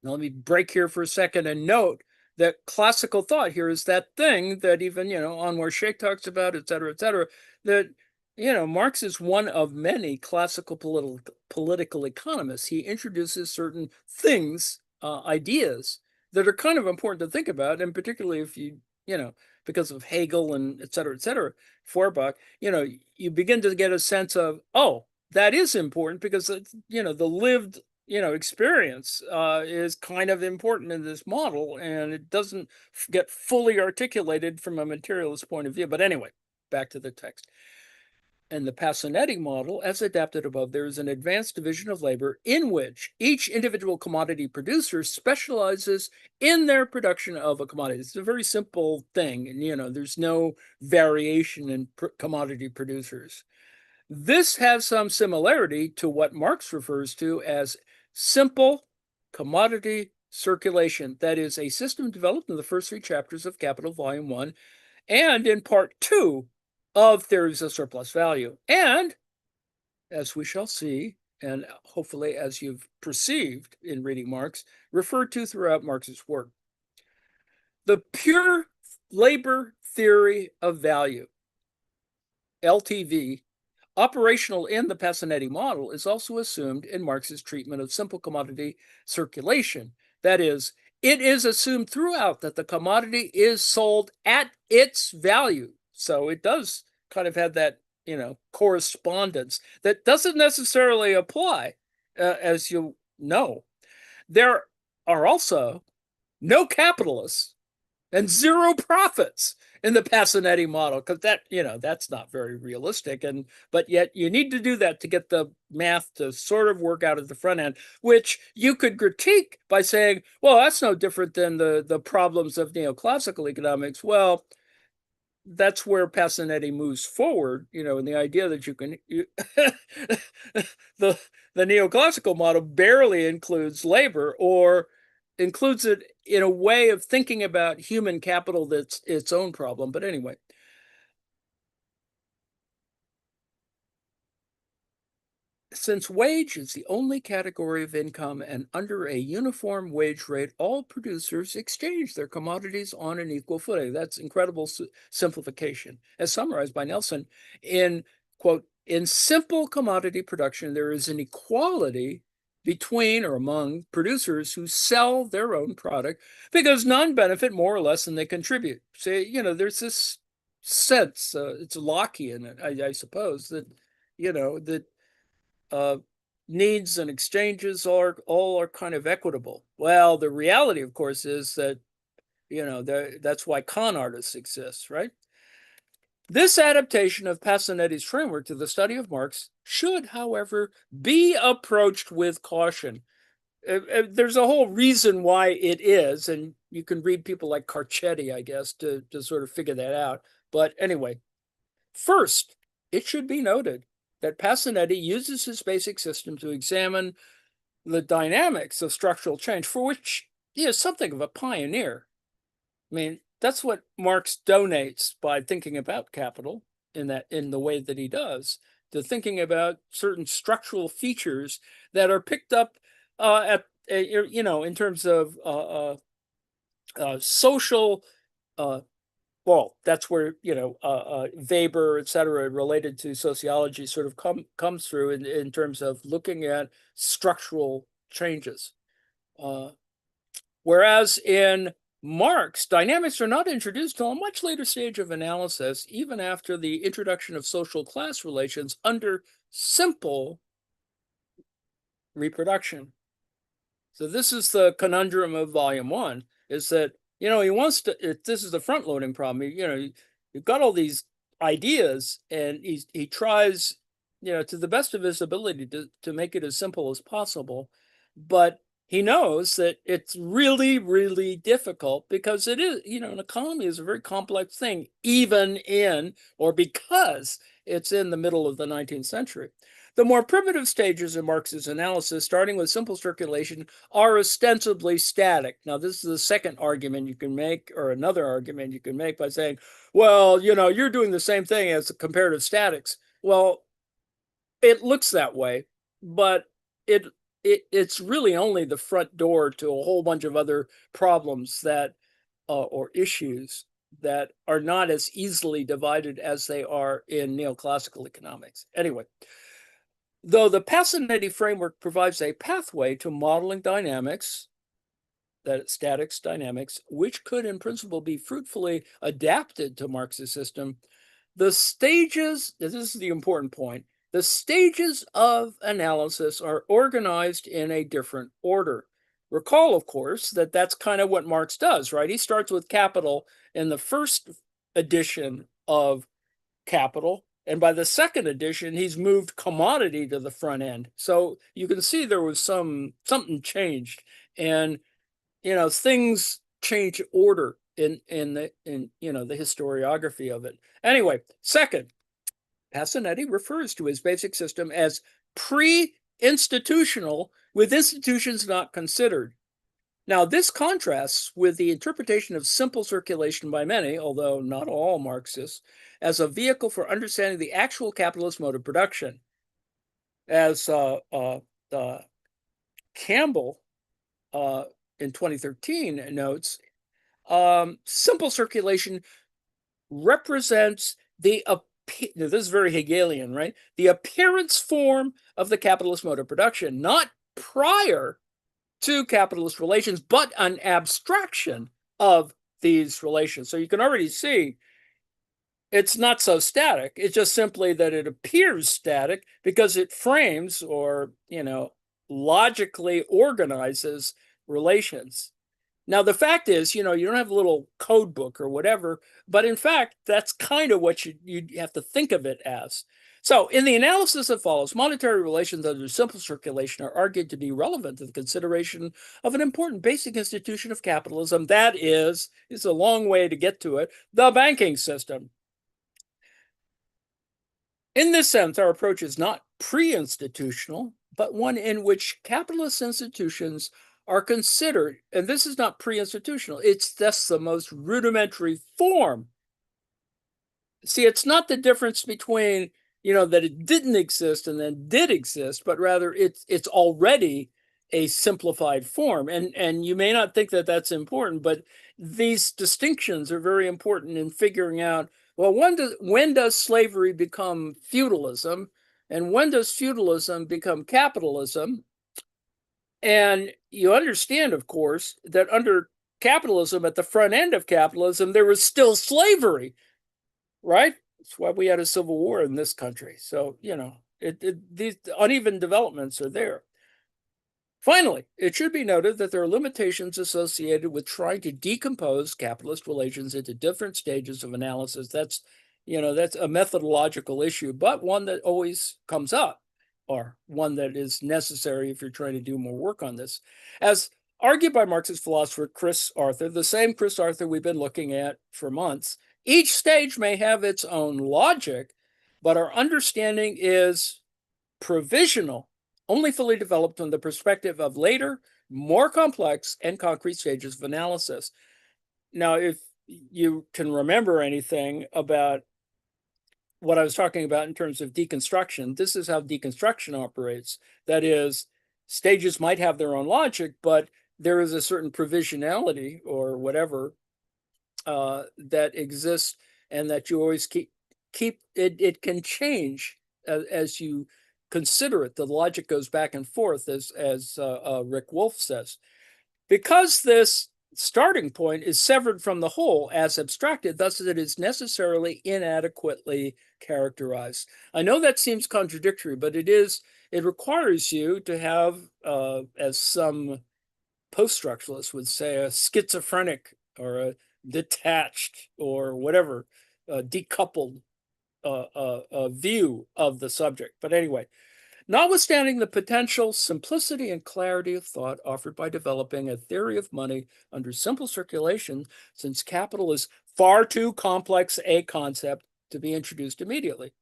Now, let me break here for a second and note that classical thought here is that thing that even, Anwar Sheikh talks about, et cetera, that, Marx is one of many classical political economists. He introduces certain things, ideas that are kind of important to think about, and particularly if because of Hegel and et cetera, Feuerbach, you begin to get a sense of, oh, that is important because, the lived experience is kind of important in this model, and it doesn't get fully articulated from a materialist point of view. But anyway, back to the text. In the Passanetti model, as adapted above, there is an advanced division of labor in which each individual commodity producer specializes in their production of a commodity. It's a very simple thing, and there's no variation in commodity producers. This has some similarity to what Marx refers to as simple commodity circulation. That is a system developed in the first three chapters of Capital, Volume 1, and in Part 2 of Theories of Surplus Value. And, as we shall see, and hopefully as you've perceived in reading Marx, referred to throughout Marx's work. The pure labor theory of value, LTV, operational in the Passanetti model, is also assumed in Marx's treatment of simple commodity circulation. That is, it is assumed throughout that the commodity is sold at its value. So it does kind of have that, correspondence that doesn't necessarily apply, as you know. There are also no capitalists and zero profits in the Passanetti model, because that's not very realistic. But yet you need to do that to get the math to sort of work out at the front end, which you could critique by saying, well, that's no different than the problems of neoclassical economics. Well, that's where Passanetti moves forward, and the idea that the neoclassical model barely includes labor, or includes it in a way of thinking about human capital that's its own problem. But anyway, since wage is the only category of income, and under a uniform wage rate, all producers exchange their commodities on an equal footing. That's incredible simplification. As summarized by Nelson in, quote, in simple commodity production, there is an equality between or among producers who sell their own product because none benefit more or less than they contribute. So, there's this sense, it's Lockean, I suppose, that, that needs and exchanges all are kind of equitable. Well, the reality, of course, is that that's why con artists exist, right? This adaptation of Passanetti's framework to the study of Marx should, however, be approached with caution. There's a whole reason why it is, and you can read people like Carcetti, I guess, to sort of figure that out. But anyway, first, it should be noted that Passanetti uses his basic system to examine the dynamics of structural change, for which he is something of a pioneer. I mean, that's what Marx donates by thinking about capital in the way that he does, to thinking about certain structural features that are picked up in terms of social. Well, that's where Weber, et cetera, related to sociology, sort of comes through in terms of looking at structural changes. Whereas in Marx, dynamics are not introduced till a much later stage of analysis, even after the introduction of social class relations under simple reproduction. So this is the conundrum of Volume 1, is that, he wants to, this is the front loading problem. You've got all these ideas, and he tries, to the best of his ability to make it as simple as possible. But he knows that it's really, really difficult, because it is, an economy is a very complex thing, even because it's in the middle of the 19th century. The more primitive stages in Marx's analysis, starting with simple circulation, are ostensibly static. Now, this is the second argument you can make, or another argument you can make, by saying, well, you're doing the same thing as comparative statics. Well, it looks that way, but it's really only the front door to a whole bunch of other problems that or issues that are not as easily divided as they are in neoclassical economics. Anyway, though the Passanetti framework provides a pathway to modeling dynamics, that statics dynamics, which could in principle be fruitfully adapted to Marx's system, the stages, this is the important point, The stages of analysis are organized in a different order. Recall, of course, that that's kind of what Marx does, right? He starts with capital in the first edition of Capital, and by the second edition, he's moved commodity to the front end. So you can see there was something changed, and things change order in the historiography of it. Anyway, second, Passanetti refers to his basic system as pre-institutional, with institutions not considered. Now, this contrasts with the interpretation of simple circulation by many, although not all Marxists, as a vehicle for understanding the actual capitalist mode of production. As Campbell in 2013 notes, simple circulation represents this is very Hegelian, right? The appearance form of the capitalist mode of production, not prior to capitalist relations, but an abstraction of these relations. So you can already see it's not so static. It's just simply that it appears static because it frames or, logically organizes relations. Now, the fact is, you don't have a little code book or whatever, but in fact, that's kind of what you have to think of it as. So, in the analysis that follows, monetary relations under simple circulation are argued to be relevant to the consideration of an important basic institution of capitalism. That is, it's a long way to get to it, the banking system. In this sense, our approach is not pre-institutional, but one in which capitalist institutions are considered, and this is not pre-institutional, it's just the most rudimentary form. See, it's not the difference between, that it didn't exist and then did exist, but rather it's already a simplified form. And you may not think that that's important, but these distinctions are very important in figuring out, well, when does slavery become feudalism, and when does feudalism become capitalism? And you understand, of course, that under capitalism, at the front end of capitalism, there was still slavery, right? That's why we had a civil war in this country. So, these uneven developments are there. Finally, it should be noted that there are limitations associated with trying to decompose capitalist relations into different stages of analysis. That's a methodological issue, but one that always comes up, or one that is necessary if you're trying to do more work on this. As argued by Marxist philosopher Chris Arthur, the same Chris Arthur we've been looking at for months, each stage may have its own logic, but our understanding is provisional, only fully developed from the perspective of later, more complex and concrete stages of analysis. Now, if you can remember anything about what I was talking about in terms of deconstruction, this is how deconstruction operates. That is, stages might have their own logic, but there is a certain provisionality or whatever that exists, and that you always keep it can change as you consider it. The logic goes back and forth, as Rick Wolf says. Because this starting point is severed from the whole as abstracted, thus it is necessarily inadequately characterized. I know that seems contradictory, but it requires you to have, as some post-structuralists would say, a schizophrenic or a detached or whatever, decoupled view of the subject. But anyway, notwithstanding the potential simplicity and clarity of thought offered by developing a theory of money under simple circulation, since capital is far too complex a concept to be introduced immediately,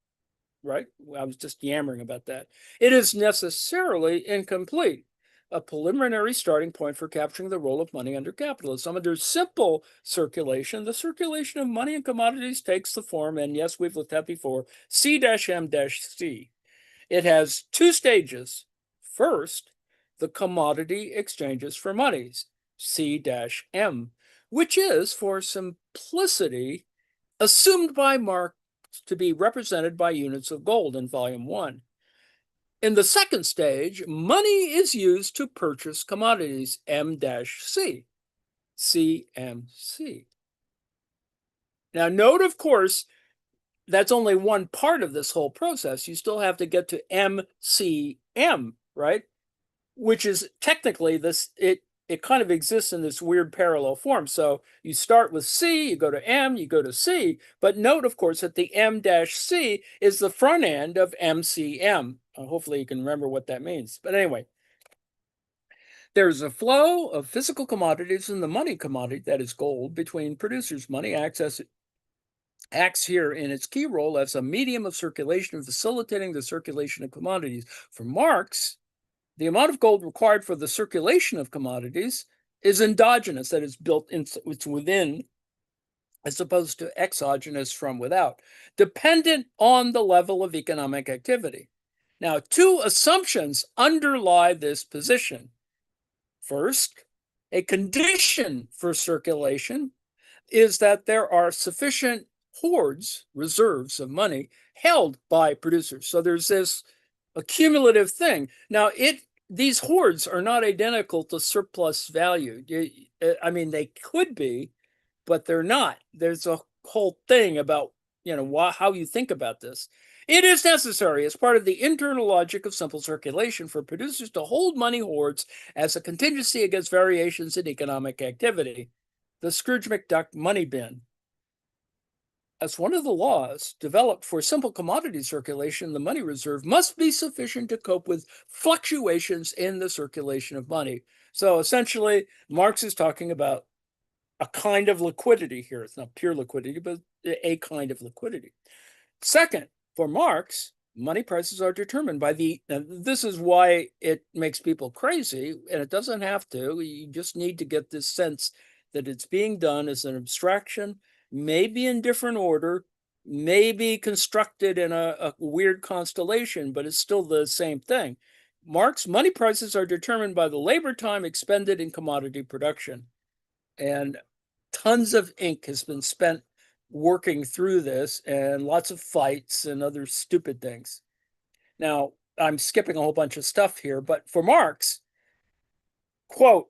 right? I was just yammering about that. It is necessarily incomplete, a preliminary starting point for capturing the role of money under capitalism. Under simple circulation, the circulation of money and commodities takes the form, and yes, we've looked at before, C-M-C. It has two stages. First, the commodity exchanges for monies, C-M, which is, for simplicity, assumed by Marx to be represented by units of gold in Volume 1. In the second stage, money is used to purchase commodities, M-C, CMC. Now, note, of course, that's only one part of this whole process. You still have to get to MCM, right? Which is technically this, it kind of exists in this weird parallel form. So you start with C, you go to M, you go to C, but note, of course, that the M-C is the front end of MCM. Hopefully you can remember what that means. But anyway, there's a flow of physical commodities and the money commodity, that is gold, between producers. Money acts here in its key role as a medium of circulation, facilitating the circulation of commodities. For Marx, the amount of gold required for the circulation of commodities is endogenous, that is built in, it's within, as opposed to exogenous from without, dependent on the level of economic activity. Now, two assumptions underlie this position. First, a condition for circulation is that there are sufficient hoards, reserves of money held by producers. So there's this accumulative thing. Now, these hoards are not identical to surplus value. I mean, they could be, but they're not. There's a whole thing about, how you think about this. It is necessary, as part of the internal logic of simple circulation, for producers to hold money hoards as a contingency against variations in economic activity. The Scrooge McDuck money bin. As one of the laws developed for simple commodity circulation, the money reserve must be sufficient to cope with fluctuations in the circulation of money. So essentially, Marx is talking about a kind of liquidity here. It's not pure liquidity, but a kind of liquidity. Second, for Marx, money prices are determined by this is why it makes people crazy, and it doesn't have to. You just need to get this sense that it's being done as an abstraction, maybe in different order, maybe constructed in a weird constellation, but it's still the same thing. Marx, money prices are determined by the labor time expended in commodity production. And tons of ink has been spent working through this, and lots of fights and other stupid things. Now, I'm skipping a whole bunch of stuff here, but for Marx, quote,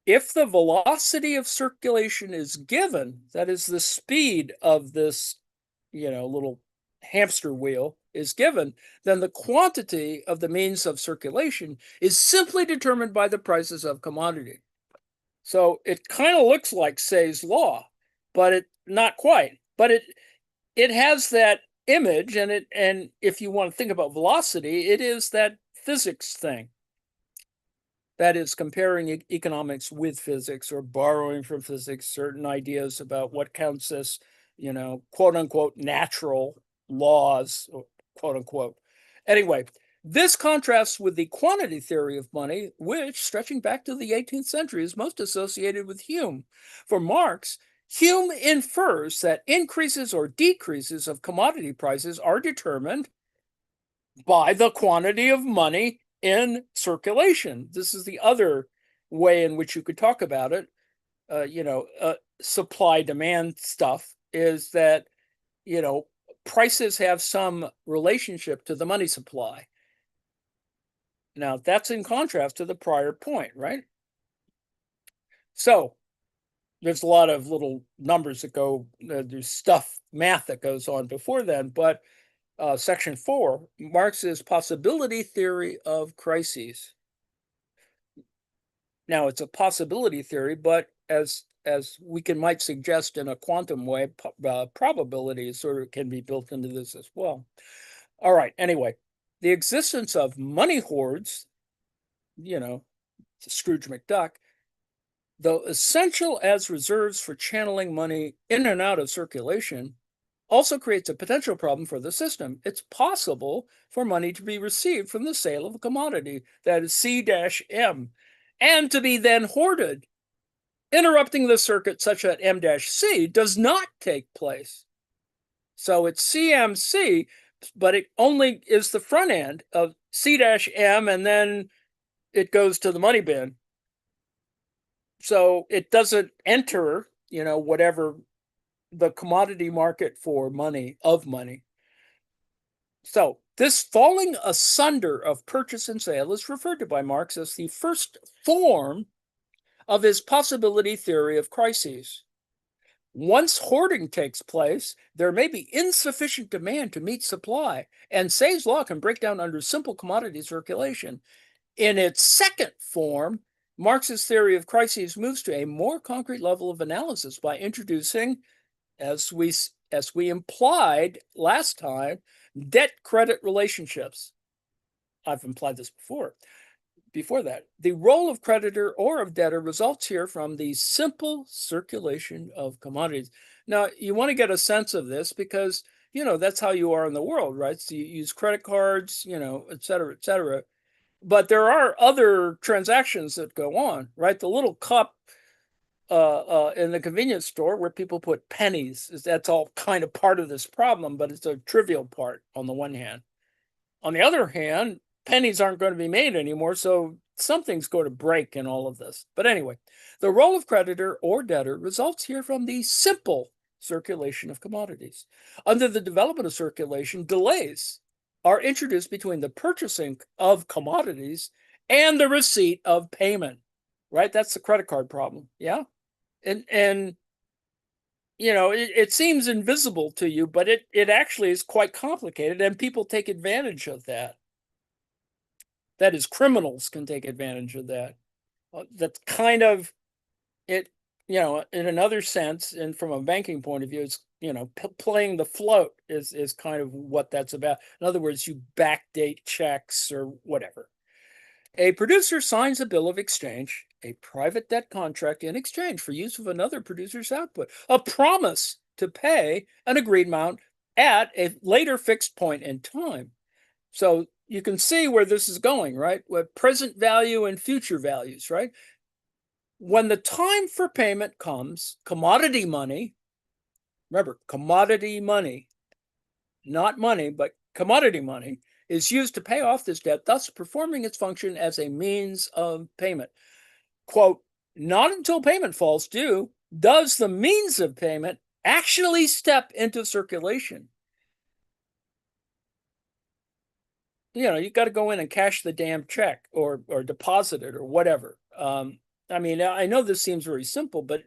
if the velocity of circulation is given, that is the speed of this, little hamster wheel is given, then the quantity of the means of circulation is simply determined by the prices of commodity. So it kind of looks like Say's law, but it not quite. But it has that image, and if you want to think about velocity, it is that physics thing. That is comparing economics with physics, or borrowing from physics certain ideas about what counts as, quote unquote, natural laws, quote unquote. Anyway, this contrasts with the quantity theory of money, which, stretching back to the 18th century, is most associated with Hume. For Marx, Hume infers that increases or decreases of commodity prices are determined by the quantity of money in circulation. This is the other way in which you could talk about it. Supply demand stuff is that, prices have some relationship to the money supply. Now, that's in contrast to the prior point, right? So there's a lot of little numbers that go, there's math that goes on before then, but section 4, Marx's possibility theory of crises. Now, it's a possibility theory, but as we might suggest in a quantum way, probability sort of can be built into this as well. All right, anyway, the existence of money hoards, Scrooge McDuck, though essential as reserves for channeling money in and out of circulation, also creates a potential problem for the system. It's possible for money to be received from the sale of a commodity, that is C-M, and to be then hoarded, interrupting the circuit such that M-C does not take place. So it's CMC, but it only is the front end of C-M, and then it goes to the money bin. So it doesn't enter, whatever the commodity market for money, of money. So this falling asunder of purchase and sale is referred to by Marx as the first form of his possibility theory of crises. Once hoarding takes place, there may be insufficient demand to meet supply, and Say's law can break down under simple commodity circulation. In its second form, Marx's theory of crises moves to a more concrete level of analysis by introducing, as we implied last time, debt-credit relationships. I've implied this before that. The role of creditor or of debtor results here from the simple circulation of commodities. Now, you want to get a sense of this because, that's how you are in the world, right? So you use credit cards, et cetera, et cetera. But there are other transactions that go on, right? The little cup in the convenience store where people put pennies, that's all kind of part of this problem, but it's a trivial part on the one hand. On the other hand, pennies aren't going to be made anymore, so something's going to break in all of this. But anyway, the role of creditor or debtor results here from the simple circulation of commodities. Under the development of circulation, delays are introduced between the purchasing of commodities and the receipt of payment, right? That's the credit card problem. Yeah. And it seems invisible to you, but it actually is quite complicated, and people take advantage of that. That is, criminals can take advantage of that. That's kind of it, in another sense, and from a banking point of view, it's, playing the float is kind of what that's about. In other words, you backdate checks or whatever. A producer signs a bill of exchange, a private debt contract in exchange for use of another producer's output, a promise to pay an agreed amount at a later fixed point in time. So you can see where this is going, right? With present value and future values, right? When the time for payment comes, commodity money, remember, commodity money, not money, but commodity money, is used to pay off this debt, thus performing its function as a means of payment. Quote, not until payment falls due does the means of payment actually step into circulation. You got to go in and cash the damn check or deposit it or whatever. I mean, I know this seems very simple, but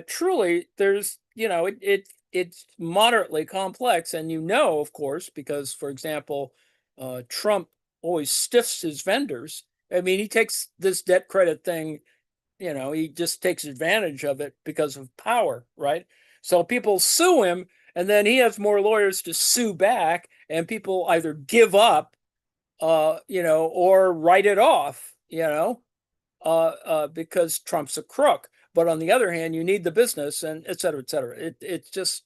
truly, there's, it's moderately complex. And of course, because, for example, Trump always stiffs his vendors. I mean, he takes this debt credit thing, he just takes advantage of it because of power, right? So people sue him, and then he has more lawyers to sue back, and people either give up, or write it off, because Trump's a crook. But on the other hand, you need the business, and et cetera, et cetera. It's just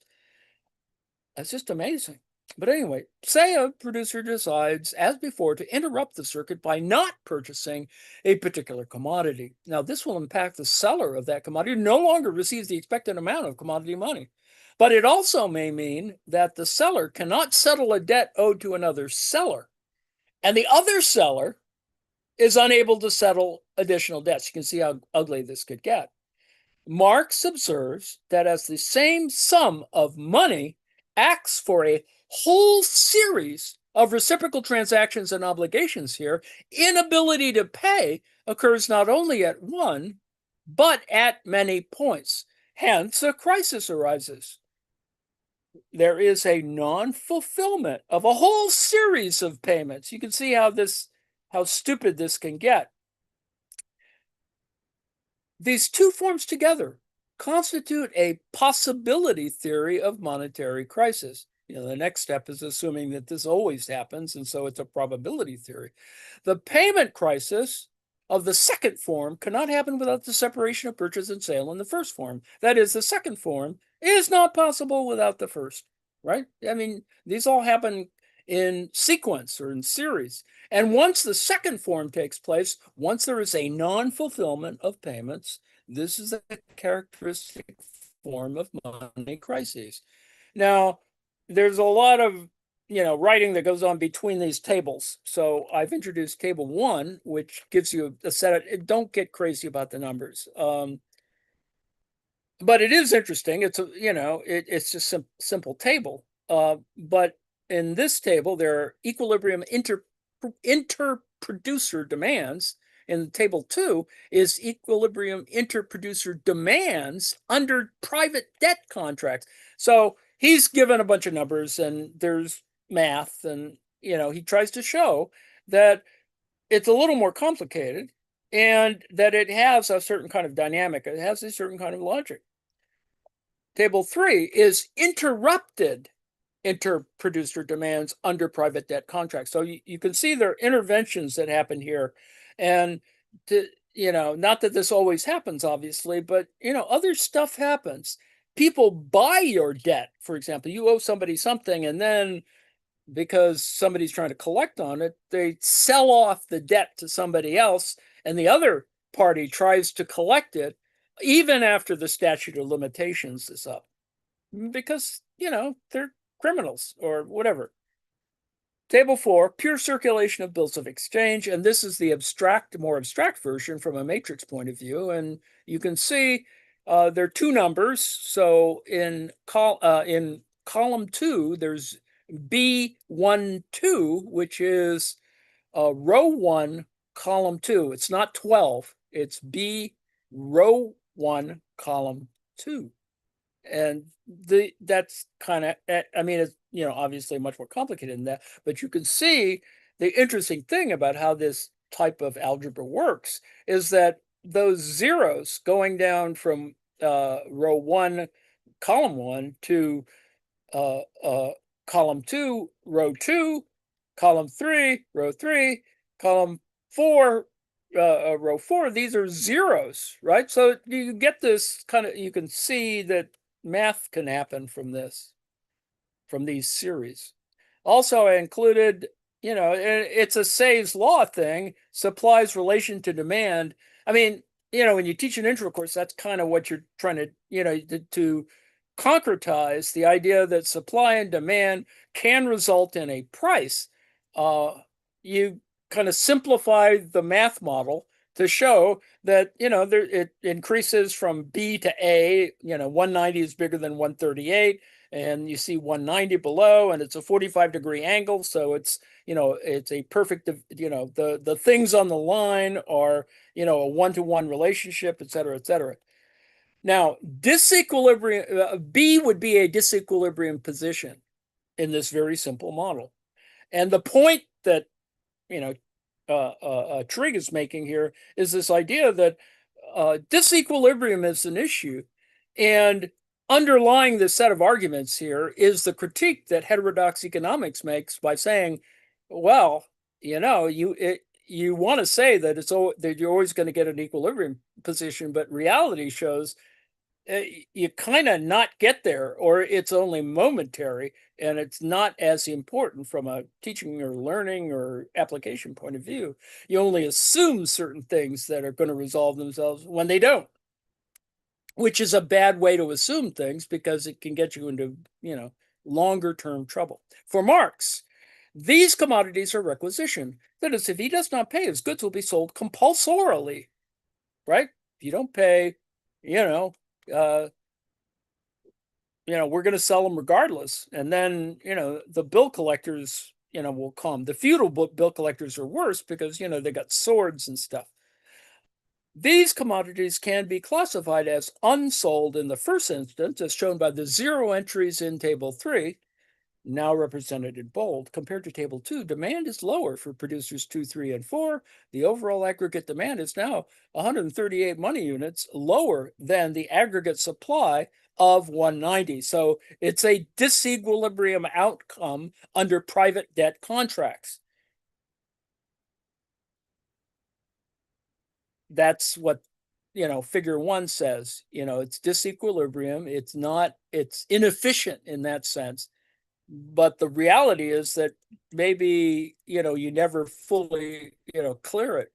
amazing. But anyway, say a producer decides, as before, to interrupt the circuit by not purchasing a particular commodity. Now, this will impact the seller of that commodity, who no longer receives the expected amount of commodity money. But it also may mean that the seller cannot settle a debt owed to another seller, and the other seller is unable to settle additional debts. You can see how ugly this could get. Marx observes that as the same sum of money acts for a whole series of reciprocal transactions and obligations here, inability to pay occurs not only at one, but at many points. Hence, a crisis arises. There is a non-fulfillment of a whole series of payments. You can see how stupid this can get. These two forms together constitute a possibility theory of monetary crisis. The next step is assuming that this always happens, and so it's a probability theory. The payment crisis of the second form cannot happen without the separation of purchase and sale in the first form. That is, the second form is not possible without the first, right? I mean, these all happen in sequence or in series. And once the second form takes place, once there is a non-fulfillment of payments, this is a characteristic form of money crises. Now, there's a lot of writing that goes on between these tables. So I've introduced table 1, which gives you a set of, don't get crazy about the numbers. But it is interesting. It's it's just a simple table. But in this table, there are equilibrium interproducer demands in table 2 is equilibrium interproducer demands under private debt contracts. So he's given a bunch of numbers and there's math, and he tries to show that it's a little more complicated and that it has a certain kind of dynamic, it has a certain kind of logic. Table 3 is interrupted interproducer demands under private debt contracts. So you can see there are interventions that happen here. And not that this always happens, obviously, but other stuff happens. People buy your debt. For example, you owe somebody something, and then because somebody's trying to collect on it, they sell off the debt to somebody else, and the other party tries to collect it even after the statute of limitations is up, because they're criminals or whatever. Table 4, pure circulation of bills of exchange, and this is the more abstract version from a matrix point of view. And you can see there are two numbers. So in column 2, there's B12, which is row 1, column 2. It's not 12. It's B row 1, column 2. And that's kind of, I mean, it's obviously much more complicated than that, but you can see the interesting thing about how this type of algebra works is that those zeros going down from row 1, column 1 to uh, uh, column 2, row 2, column 3, row 3, column 4, row 4, these are zeros, right? So you get this kind of, you can see that math can happen from these series. Also, I included, it's a Say's law thing, supplies relation to demand. I mean, when you teach an intro course, that's kind of what you're trying to, to concretize the idea that supply and demand can result in a price. You kind of simplify the math model to show that it increases from B to A. 190 is bigger than 138, and you see 190 below, and it's a 45-degree angle, so it's it's a perfect, the things on the line are a one-to-one relationship, et cetera, et cetera. Now, disequilibrium, B would be a disequilibrium position in this very simple model. And the point that Trig is making here is this idea that disequilibrium is an issue, and underlying this set of arguments here is the critique that heterodox economics makes by saying, well, you want to say that that you're always going to get an equilibrium position, but reality shows you kind of not get there, or it's only momentary, and it's not as important from a teaching or learning or application point of view. You only assume certain things that are going to resolve themselves when they don't, which is a bad way to assume things because it can get you into longer term trouble. For Marx, these commodities are requisition. That is, if he does not pay, his goods will be sold compulsorily, right? If you don't pay, we're going to sell them regardless. And then, the bill collectors, will come. The feudal bill collectors are worse because, they got swords and stuff. These commodities can be classified as unsold in the first instance, as shown by the 0 entries in table 3, now represented in bold. Compared to table 2, demand is lower for producers 2, 3, and 4. The overall aggregate demand is now 138 money units lower than the aggregate supply of 190. So it's a disequilibrium outcome under private debt contracts. That's what figure 1 says. It's disequilibrium. It's inefficient in that sense. But the reality is that maybe you never fully clear it.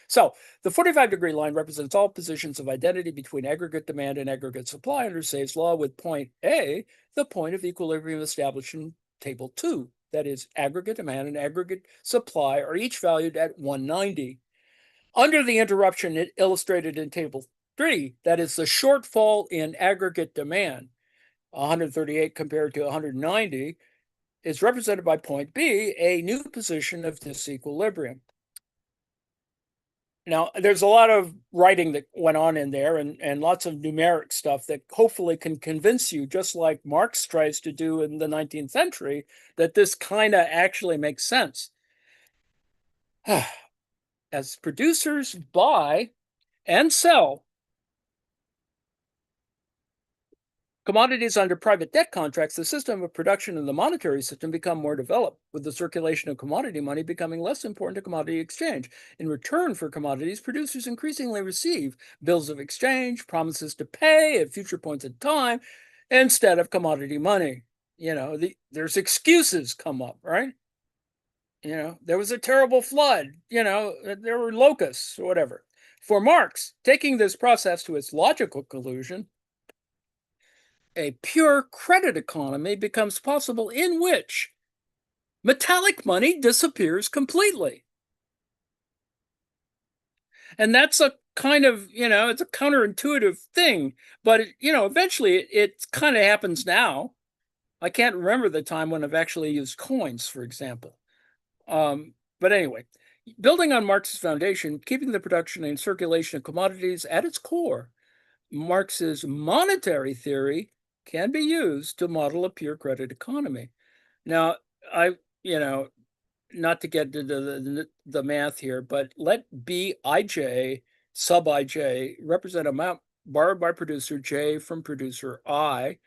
So the 45-degree line represents all positions of identity between aggregate demand and aggregate supply under Say's law, with point A the point of equilibrium established in table 2. That is, aggregate demand and aggregate supply are each valued at 190. Under the interruption illustrated in table 3, that is the shortfall in aggregate demand, 138 compared to 190, is represented by point B, a new position of disequilibrium. Now, there's a lot of writing that went on in there and lots of numeric stuff that hopefully can convince you, just like Marx tries to do in the 19th century, that this kind of actually makes sense. As producers buy and sell commodities under private debt contracts, the system of production and the monetary system become more developed, with the circulation of commodity money becoming less important to commodity exchange. In return for commodities, producers increasingly receive bills of exchange, promises to pay at future points in time, instead of commodity money. There's excuses come up, right? There was a terrible flood, there were locusts or whatever. For Marx, taking this process to its logical conclusion, a pure credit economy becomes possible in which metallic money disappears completely. And that's a kind of, it's a counterintuitive thing, but eventually it kind of happens now. I can't remember the time when I've actually used coins, for example. But anyway, building on Marx's foundation, keeping the production and circulation of commodities at its core, Marx's monetary theory can be used to model a pure credit economy. Now, I, you know, not to get into the math here, but let Bij sub Ij represent amount borrowed by producer J from producer I.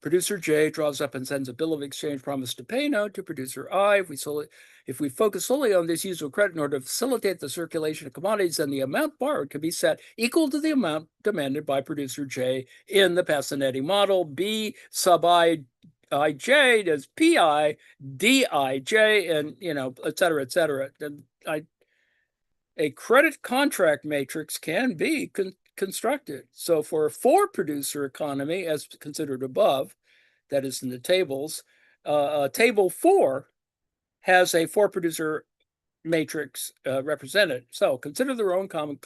Producer J draws up and sends a bill of exchange promise to pay note to producer I. If we focus solely on this use of credit in order to facilitate the circulation of commodities, then the amount borrowed can be set equal to the amount demanded by producer J in the Passinetti model. B sub I Ij is Pi Dij, and et cetera, et cetera. A credit contract matrix can be constructed. So for a four producer economy, as considered above, that is in the tables, table 4 has a four producer matrix represented. So consider their own common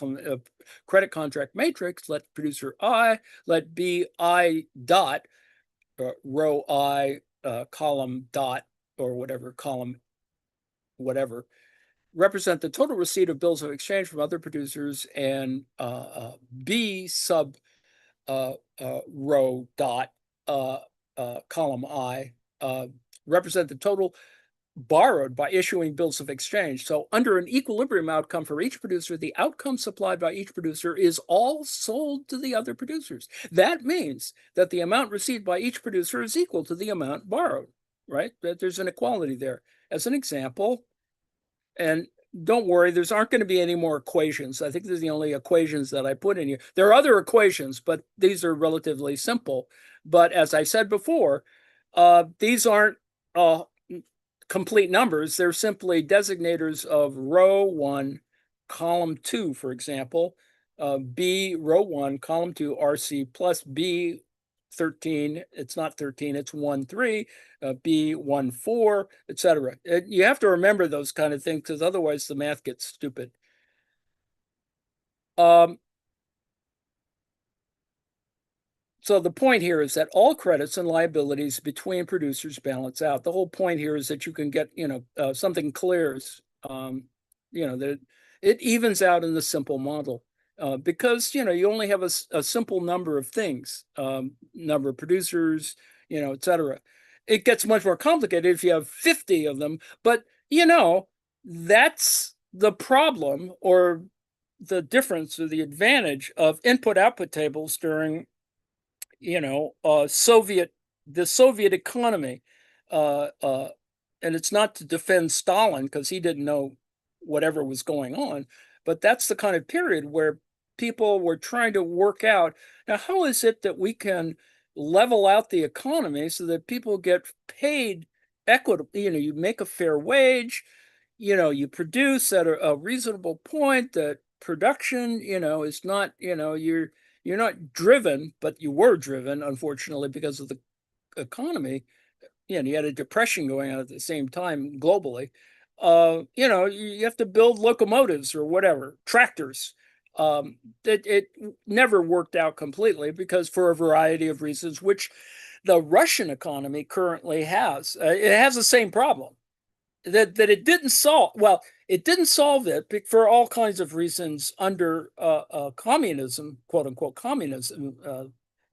credit contract matrix. Let producer I, let B I dot, row I, column dot, or whatever, column whatever, represent the total receipt of bills of exchange from other producers, and B sub row dot, column I, represent the total borrowed by issuing bills of exchange. So under an equilibrium outcome for each producer, the outcome supplied by each producer is all sold to the other producers. That means that the amount received by each producer is equal to the amount borrowed, right? That there's an equality there. As an example, and don't worry, there's aren't going to be any more equations. I think these are the only equations that I put in here. There are other equations, but these are relatively simple. But as I said before, these aren't complete numbers. They're simply designators of row 1, column 2, for example. B, row 1, column 2, RC plus B 13. It's not 13, it's 1, 3, B 1, 4, etc. You have to remember those kind of things, because otherwise the math gets stupid. So the point here is that all credits and liabilities between producers balance out. The whole point here is that you can get, something clears, that it evens out in the simple model, because, you only have a simple number of things, number of producers, et cetera. It gets much more complicated if you have 50 of them, but, that's the problem, or the difference, or the advantage of input-output tables during the Soviet economy, and it's not to defend Stalin, because he didn't know whatever was going on, but that's the kind of period where people were trying to work out, now, how is it that we can level out the economy so that people get paid equitably? You make a fair wage, you produce at a reasonable point, that production, is not, you're not driven, but you were driven, unfortunately, because of the economy. You had a depression going on at the same time globally. You have to build locomotives or whatever, tractors. It never worked out completely, because for a variety of reasons, which the Russian economy currently has. It has the same problem that it didn't solve. Well, It didn't solve it for all kinds of reasons under communism, quote unquote communism,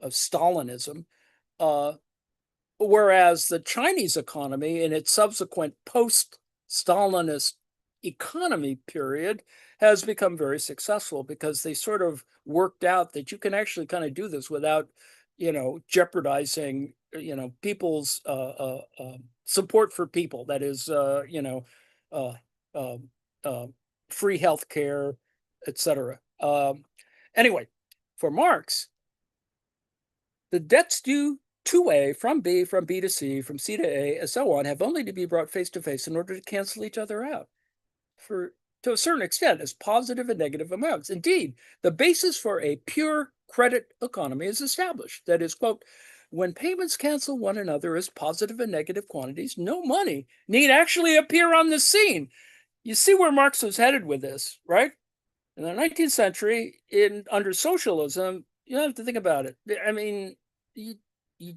of Stalinism. Uh, Whereas the Chinese economy in its subsequent post-Stalinist economy period has become very successful because they sort of worked out that you can actually kind of do this without, jeopardizing, people's support for people. That is, uh, uh, uh, free health care, etc. Anyway, for Marx, the debts due to A from B to C, from C to A, and so on, have only to be brought face to face in order to cancel each other out to a certain extent as positive and negative amounts. Indeed, the basis for a pure credit economy is established. That is, quote, when payments cancel one another as positive and negative quantities, no money need actually appear on the scene. You see where Marx was headed with this, right? In the 19th century, under socialism, you don't have to think about it. I mean, you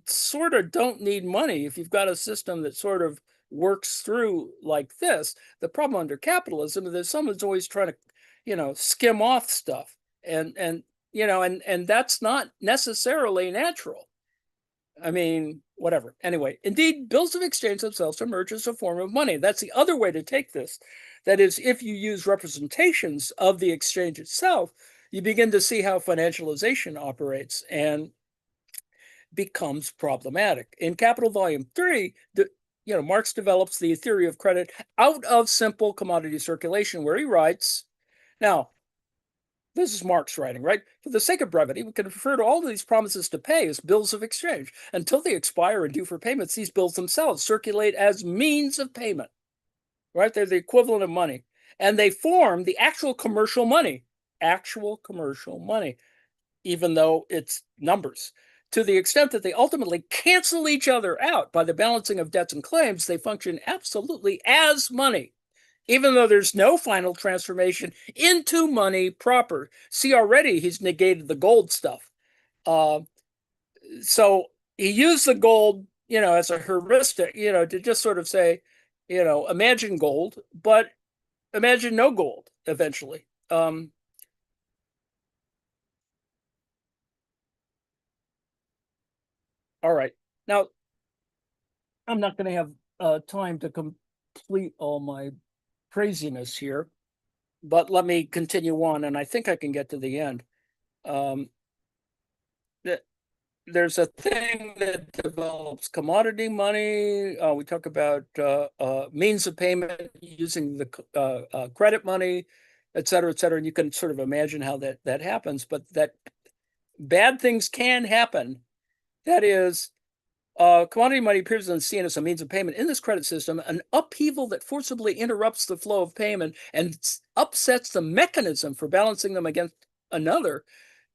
sort of don't need money if you've got a system that sort of works through like this. The problem under capitalism is that someone's always trying to, skim off stuff, and that's not necessarily natural. I mean, whatever. Anyway, indeed, bills of exchange themselves emerge as a form of money. That's the other way to take this. That is, if you use representations of the exchange itself, you begin to see how financialization operates and becomes problematic. In Capital Volume 3, Marx develops the theory of credit out of simple commodity circulation, where he writes, now, this is Marx writing, right? For the sake of brevity, we can refer to all of these promises to pay as bills of exchange. Until they expire and due for payments, these bills themselves circulate as means of payment, right? They're the equivalent of money. And they form the actual commercial money, even though it's numbers. To the extent that they ultimately cancel each other out by the balancing of debts and claims, they function absolutely as money, even though there's no final transformation into money proper. See, already he's negated the gold stuff. So he used the gold, as a heuristic, to just sort of say, imagine gold, but imagine no gold eventually. All right. Now, I'm not going to have time to complete all my craziness here, but let me continue on, and I think I can get to the end. Um, there's a thing that develops commodity money. We talk about means of payment using the credit money, et cetera, et cetera. And you can sort of imagine how that happens, but that bad things can happen. That is, commodity money appears on the scene as a means of payment in this credit system, an upheaval that forcibly interrupts the flow of payment and upsets the mechanism for balancing them against another,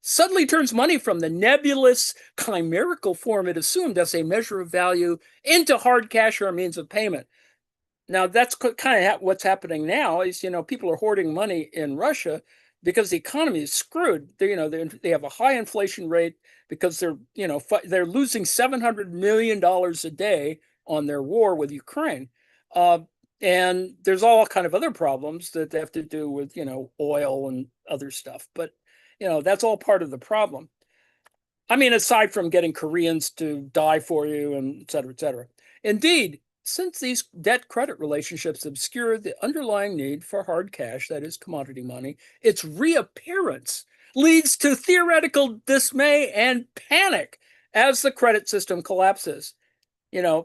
suddenly turns money from the nebulous, chimerical form it assumed as a measure of value into hard cash or a means of payment. Now, that's kind of what's happening now is, people are hoarding money in Russia because the economy is screwed. They have a high inflation rate because they're losing $700 million a day on their war with Ukraine. And there's all kind of other problems that have to do with, oil and other stuff. But, that's all part of the problem. I mean, aside from getting Koreans to die for you and et cetera, et cetera. Indeed, since these debt credit relationships obscure the underlying need for hard cash, that is commodity money, its reappearance leads to theoretical dismay and panic as the credit system collapses. Some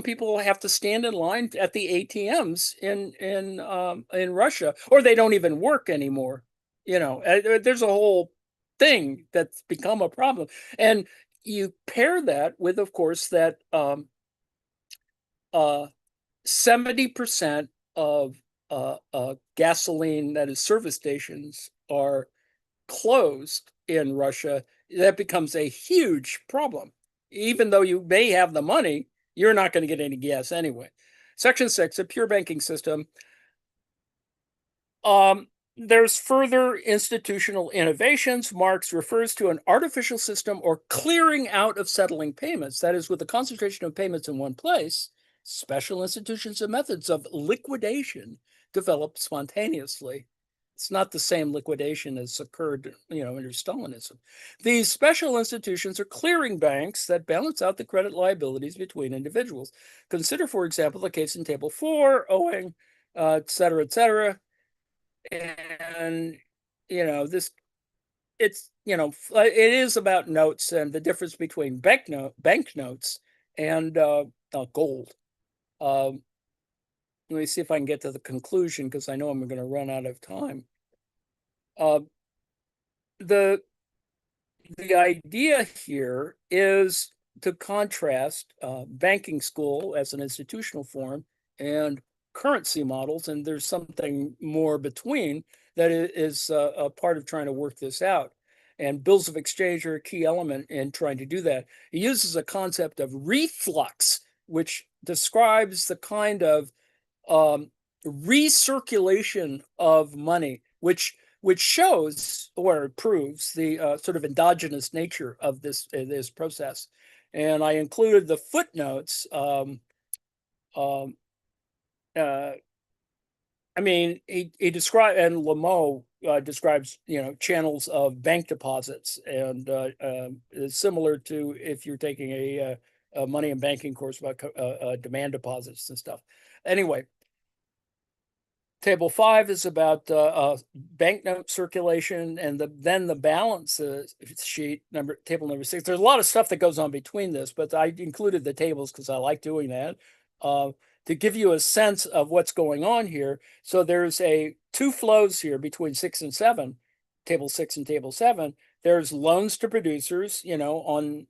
people have to stand in line at the ATMs in Russia, or they don't even work anymore. There's a whole thing that's become a problem, and you pair that with, of course, that 70% of gasoline, that is service stations, are closed in Russia. That becomes a huge problem. Even though you may have the money, you're not going to get any gas anyway. Section 6, a pure banking system. There's further institutional innovations. Marx refers to an artificial system or clearing out of settling payments. That is, with the concentration of payments in one place, special institutions and methods of liquidation developed spontaneously. It's not the same liquidation as occurred, under Stalinism. These special institutions are clearing banks that balance out the credit liabilities between individuals. Consider, for example, the case in Table 4, owing, et cetera, et cetera. And, this it is about notes and the difference between banknotes and gold. Let me see if I can get to the conclusion because I know I'm going to run out of time. Uh, the the idea here is to contrast banking school as an institutional form and currency models, and there's something more between that is a part of trying to work this out. And bills of exchange are a key element in trying to do that. He uses a concept of reflux, which describes the kind of recirculation of money, which shows or proves the sort of endogenous nature of this process. And I included the footnotes. Um, uh, I mean, he described, and Lameau describes, channels of bank deposits, and it's similar to if you're taking a money and banking course about demand deposits and stuff. Anyway, Table 5 is about banknote circulation, and then the balance sheet, table number 6. There's a lot of stuff that goes on between this, but I included the tables because I like doing that to give you a sense of what's going on here. So there's two flows here between 6 and 7, Table 6 and Table 7. There's loans to producers, on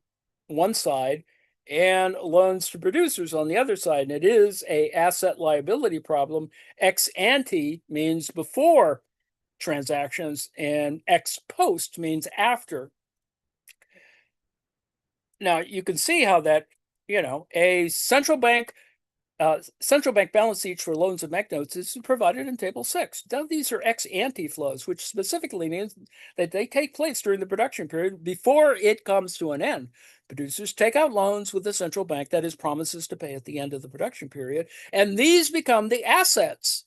one side, and loans to producers on the other side. And it is a asset liability problem. Ex ante means before transactions, and ex post means after. Now you can see how that, a central bank balance sheet for loans and banknotes is provided in Table 6. Now, these are ex ante flows, which specifically means that they take place during the production period before it comes to an end. Producers take out loans with the central bank that is promises to pay at the end of the production period, and these become the assets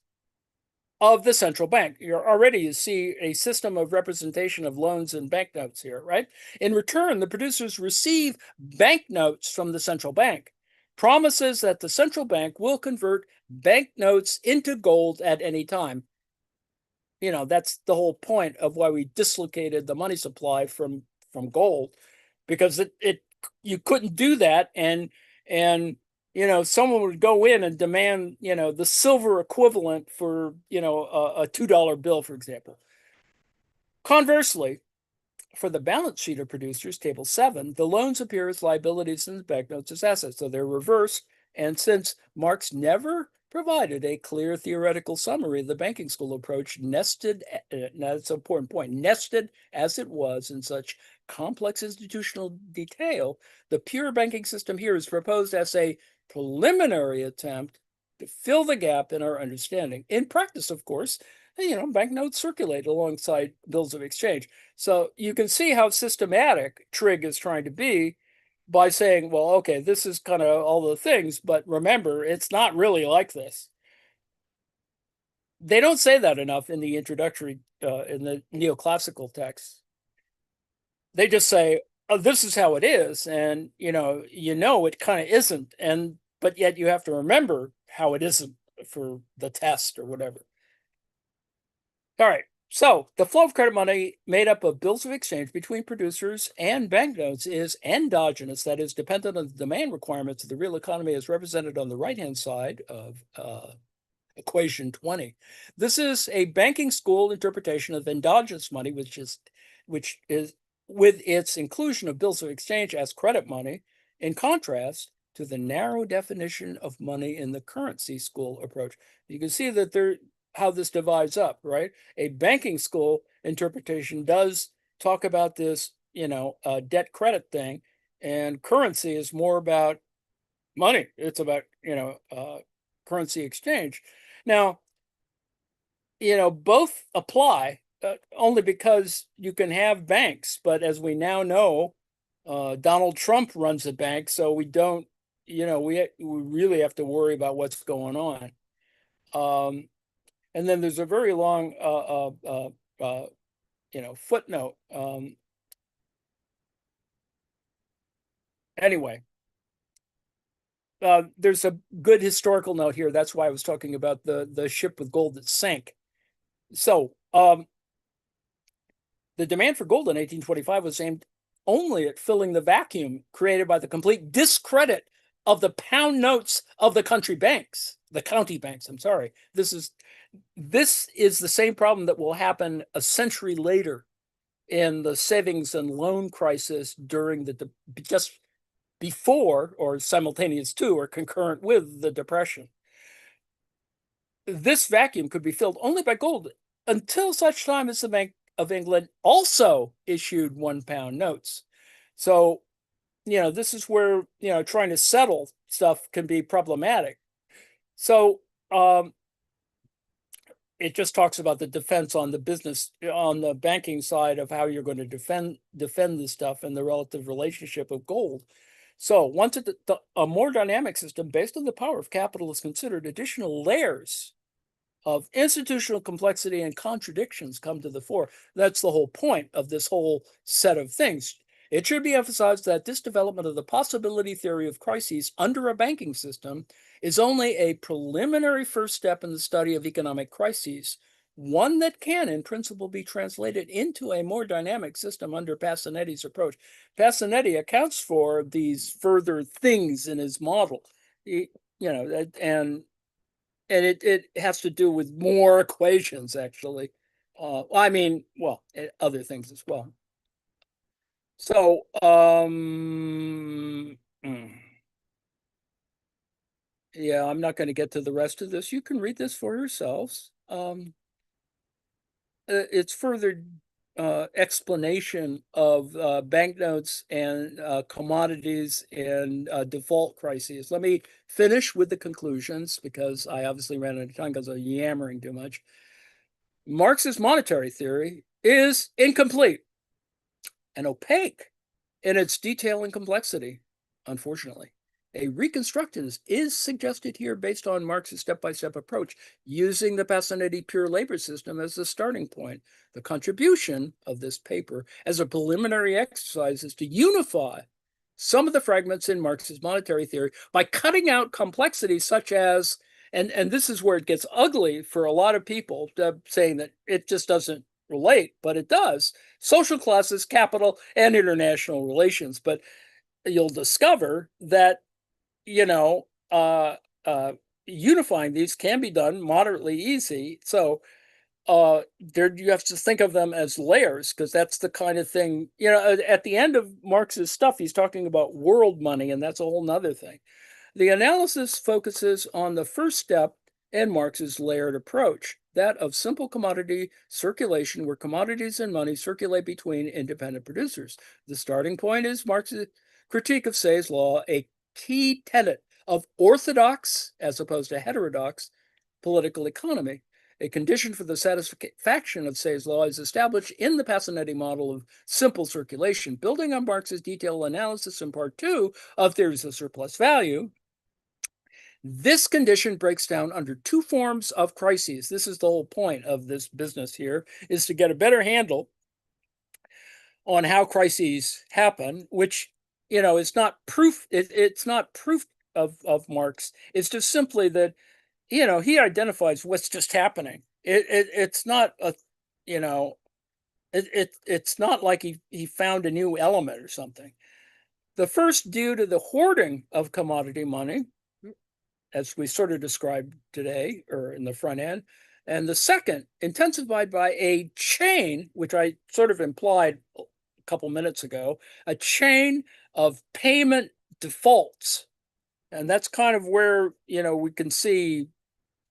of the central bank. You see a system of representation of loans and banknotes here, right? In return, the producers receive banknotes from the central bank, promises that the central bank will convert banknotes into gold at any time. That's the whole point of why we dislocated the money supply from gold, because you couldn't do that, and someone would go in and demand the silver equivalent for a $2 bill, for example. Conversely, for the balance sheet of producers, Table 7, the loans appear as liabilities and the banknotes as assets, so they're reversed. And since Marx never provided a clear theoretical summary of the banking school approach, nested, that's an important point, nested as it was in such complex institutional detail, the pure banking system here is proposed as a preliminary attempt to fill the gap in our understanding. In practice, of course, banknotes circulate alongside bills of exchange. So you can see how systematic Trigg is trying to be by saying, well, okay, this is kind of all the things, but remember, it's not really like this. They don't say that enough in the introductory, in the neoclassical texts. They just say, oh, this is how it is, and it kind of isn't, but yet you have to remember how it isn't for the test or whatever. All right. So the flow of credit money made up of bills of exchange between producers and banknotes is endogenous, that is, dependent on the demand requirements of the real economy as represented on the right-hand side of equation 20. This is a banking school interpretation of endogenous money, which is with its inclusion of bills of exchange as credit money, in contrast to the narrow definition of money in the currency school approach. You can see that how this divides up, right? A banking school interpretation does talk about this, debt credit thing, and currency is more about money. It's about, currency exchange. Now, both apply only because you can have banks, but as we now know, Donald Trump runs a bank, so we don't we really have to worry about what's going on. And then there's a very long footnote. Anyway, there's a good historical note here. That's why I was talking about the ship with gold that sank. So the demand for gold in 1825 was aimed only at filling the vacuum created by the complete discredit of the pound notes of the county banks. I'm sorry. This is the same problem that will happen a century later in the savings and loan crisis during just before or simultaneous to or concurrent with the Depression. This vacuum could be filled only by gold until such time as the Bank of England also issued £1 notes. So, this is where, trying to settle stuff can be problematic. So, it just talks about the defense on the banking side of how you're going to defend this stuff and the relative relationship of gold. So once a more dynamic system based on the power of capital is considered, additional layers of institutional complexity and contradictions come to the fore. That's the whole point of this whole set of things. It should be emphasized that this development of the possibility theory of crises under a banking system is only a preliminary first step in the study of economic crises, one that can, in principle, be translated into a more dynamic system under Passanetti's approach. Passanetti accounts for these further things in his model, and it has to do with more equations, actually. Other things as well. So, yeah, I'm not going to get to the rest of this. You can read this for yourselves. It's further explanation of banknotes and commodities and default crises. Let me finish with the conclusions because I obviously ran out of time because I was yammering too much. Marx's monetary theory is incomplete and opaque in its detail and complexity, unfortunately. A reconstructionist is suggested here based on Marx's step-by-step approach, using the Passanetti pure labor system as the starting point. The contribution of this paper as a preliminary exercise is to unify some of the fragments in Marx's monetary theory by cutting out complexities such as, and this is where it gets ugly for a lot of people, saying that it just doesn't relate, but it does. Social classes, capital, and international relations. But you'll discover that, unifying these can be done moderately easy. So there you have to think of them as layers because that's the kind of thing, at the end of Marx's stuff, he's talking about world money, and that's a whole nother thing. The analysis focuses on the first step in Marx's layered approach, that of simple commodity circulation, where commodities and money circulate between independent producers. The starting point is Marx's critique of Say's law, a key tenet of orthodox, as opposed to heterodox, political economy. A condition for the satisfaction of Say's law is established in the Passanetti model of simple circulation, building on Marx's detailed analysis in part 2 of theories of surplus value. This condition breaks down under two forms of crises. This is the whole point of this business here, is to get a better handle on how crises happen, which, is not proof. It's not proof of Marx. It's just simply that, he identifies what's just happening. It's not a, it's not like he found a new element or something. The first, due to the hoarding of commodity money, as we sort of described today or in the front end. And the second, intensified by a chain, which I sort of implied a couple minutes ago, a chain of payment defaults. And that's kind of where, we can see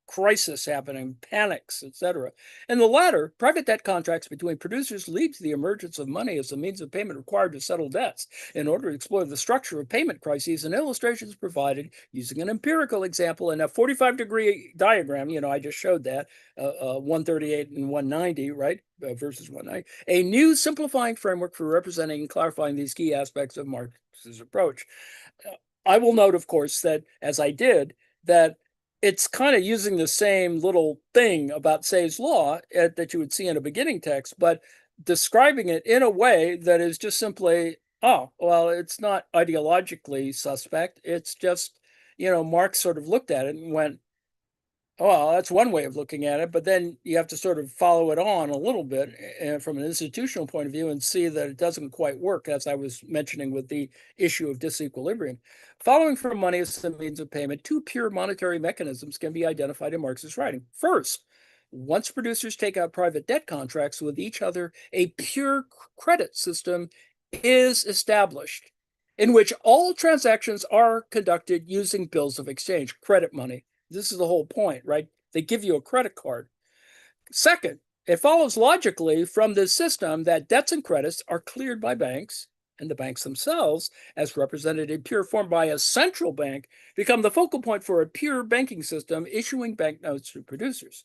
crisis happening, panics, etc. And the latter, private debt contracts between producers lead to the emergence of money as a means of payment required to settle debts. In order to explore the structure of payment crises, an illustration is provided using an empirical example in a 45-degree diagram. I just showed that, 138 and 190, right, versus 190. A new simplifying framework for representing and clarifying these key aspects of Marx's approach. I will note, of course, that as I did, that it's kind of using the same little thing about Say's law that you would see in a beginning text, but describing it in a way that is just simply, oh, well, it's not ideologically suspect. It's just, Marx sort of looked at it and went, well, that's one way of looking at it, but then you have to sort of follow it on a little bit from an institutional point of view and see that it doesn't quite work, as I was mentioning with the issue of disequilibrium. Following from money as a means of payment, two pure monetary mechanisms can be identified in Marx's writing. First, once producers take out private debt contracts with each other, a pure credit system is established in which all transactions are conducted using bills of exchange, credit money. This is the whole point, right? They give you a credit card. Second, it follows logically from this system that debts and credits are cleared by banks, and the banks themselves, as represented in pure form by a central bank, become the focal point for a pure banking system issuing banknotes to producers.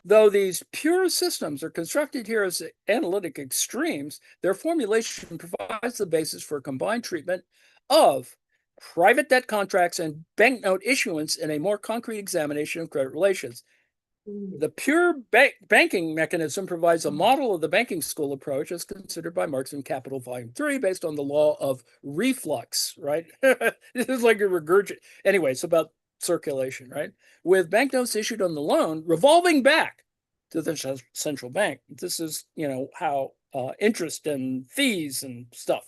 Though these pure systems are constructed here as analytic extremes, their formulation provides the basis for a combined treatment of private debt contracts and banknote issuance in a more concrete examination of credit relations. The pure banking mechanism provides a model of the banking school approach as considered by Marx in Capital Volume 3 based on the law of reflux, right? This is like a regurgit. Anyway, it's about circulation, right? With banknotes issued on the loan revolving back to the central bank. This is, how interest and fees and stuff.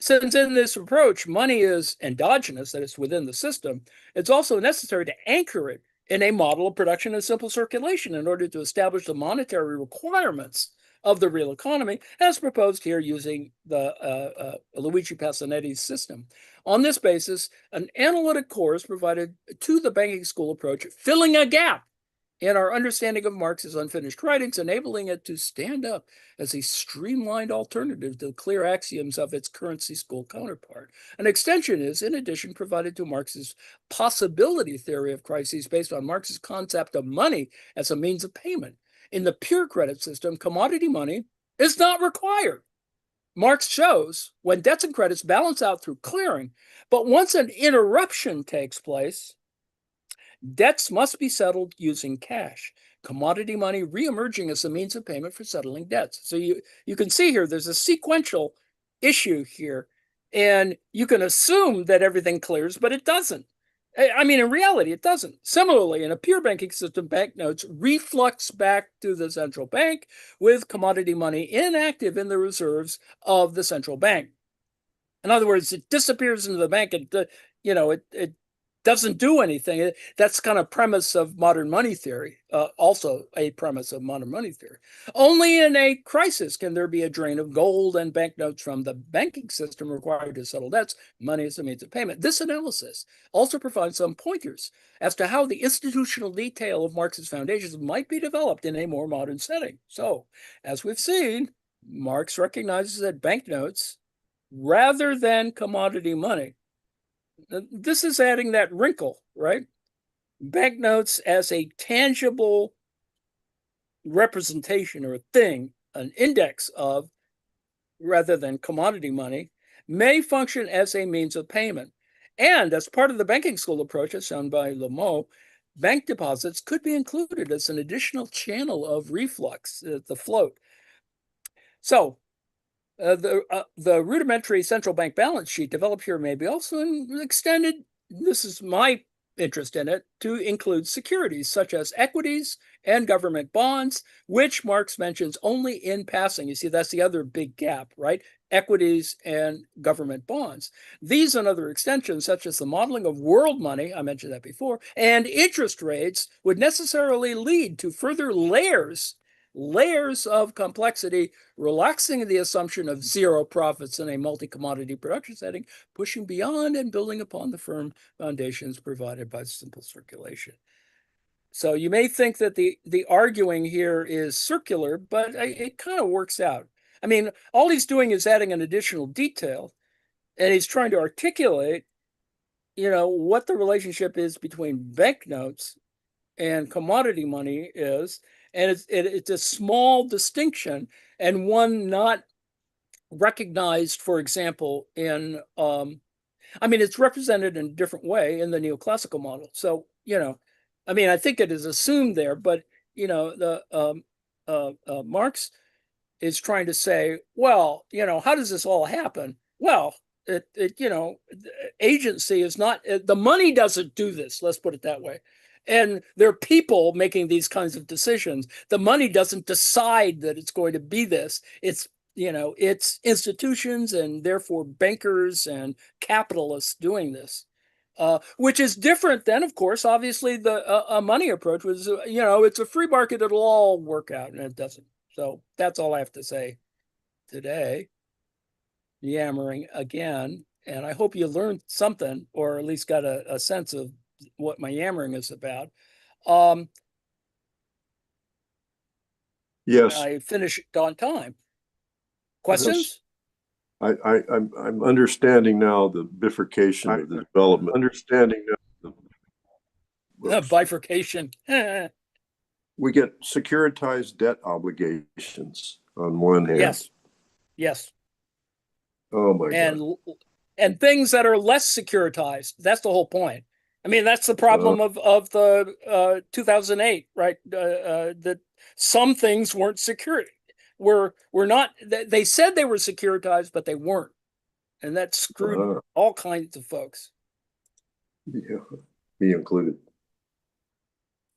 Since in this approach, money is endogenous, that is within the system, it's also necessary to anchor it in a model of production and simple circulation in order to establish the monetary requirements of the real economy, as proposed here using the Luigi Passanetti's system. On this basis, an analytic core is provided to the banking school approach, filling a gap in our understanding of Marx's unfinished writings, enabling it to stand up as a streamlined alternative to the clear axioms of its currency school counterpart. An extension is, in addition, provided to Marx's possibility theory of crises based on Marx's concept of money as a means of payment. In the pure credit system, commodity money is not required. Marx shows when debts and credits balance out through clearing, but once an interruption takes place, debts must be settled using cash, commodity money reemerging as a means of payment for settling debts. So you can see here, there's a sequential issue here, and you can assume that everything clears, but it doesn't. I mean, in reality, it doesn't. Similarly, in a pure banking system, banknotes reflux back to the central bank with commodity money inactive in the reserves of the central bank. In other words, it disappears into the bank and it doesn't do anything. That's kind of premise of modern money theory, also a premise of modern money theory. Only in a crisis can there be a drain of gold and banknotes from the banking system required to settle debts. Money is a means of payment. This analysis also provides some pointers as to how the institutional detail of Marx's foundations might be developed in a more modern setting. So, as we've seen, Marx recognizes that banknotes, rather than commodity money, this is adding that wrinkle, right? Banknotes as a tangible representation or a thing, an index of, rather than commodity money, may function as a means of payment. And as part of the banking school approach, as shown by Lameau, bank deposits could be included as an additional channel of reflux, the float. So the rudimentary central bank balance sheet developed here may be also extended, this is my interest in it, to include securities such as equities and government bonds, which Marx mentions only in passing. You see, that's the other big gap, right? Equities and government bonds. These and other extensions, such as the modeling of world money, I mentioned that before, and interest rates, would necessarily lead to further layers of complexity, relaxing the assumption of zero profits in a multi-commodity production setting, pushing beyond and building upon the firm foundations provided by simple circulation. So you may think that the arguing here is circular, but it kind of works out. I mean, all he's doing is adding an additional detail, and he's trying to articulate, what the relationship is between banknotes and commodity money is, and it's a small distinction and one not recognized, for example, in I mean, it's represented in a different way in the neoclassical model. So, I mean, I think it is assumed there, but the Marx is trying to say, well, how does this all happen? Well, agency is not, the money doesn't do this. Let's put it that way. And there are people making these kinds of decisions. The money doesn't decide that it's going to be this. It's institutions and therefore bankers and capitalists doing this. Which is different than, of course, obviously the money approach was, it's a free market, it'll all work out, and it doesn't. So that's all I have to say today. Yammering again, and I hope you learned something, or at least got a sense of what my yammering is about. Yes. I finish on time. Yes. Questions? I'm understanding now the bifurcation of the development. Understanding now Bifurcation. we get securitized debt obligations on one hand. Yes. Yes. Oh my God. And things that are less securitized. That's the whole point. I mean, that's the problem of the 2008, right? That some things weren't secured. We're not. They said they were securitized, but they weren't, and that screwed all kinds of folks. Yeah, me included.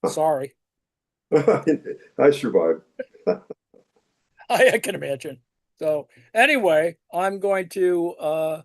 Sorry. I survived. I can imagine. So anyway, I'm going to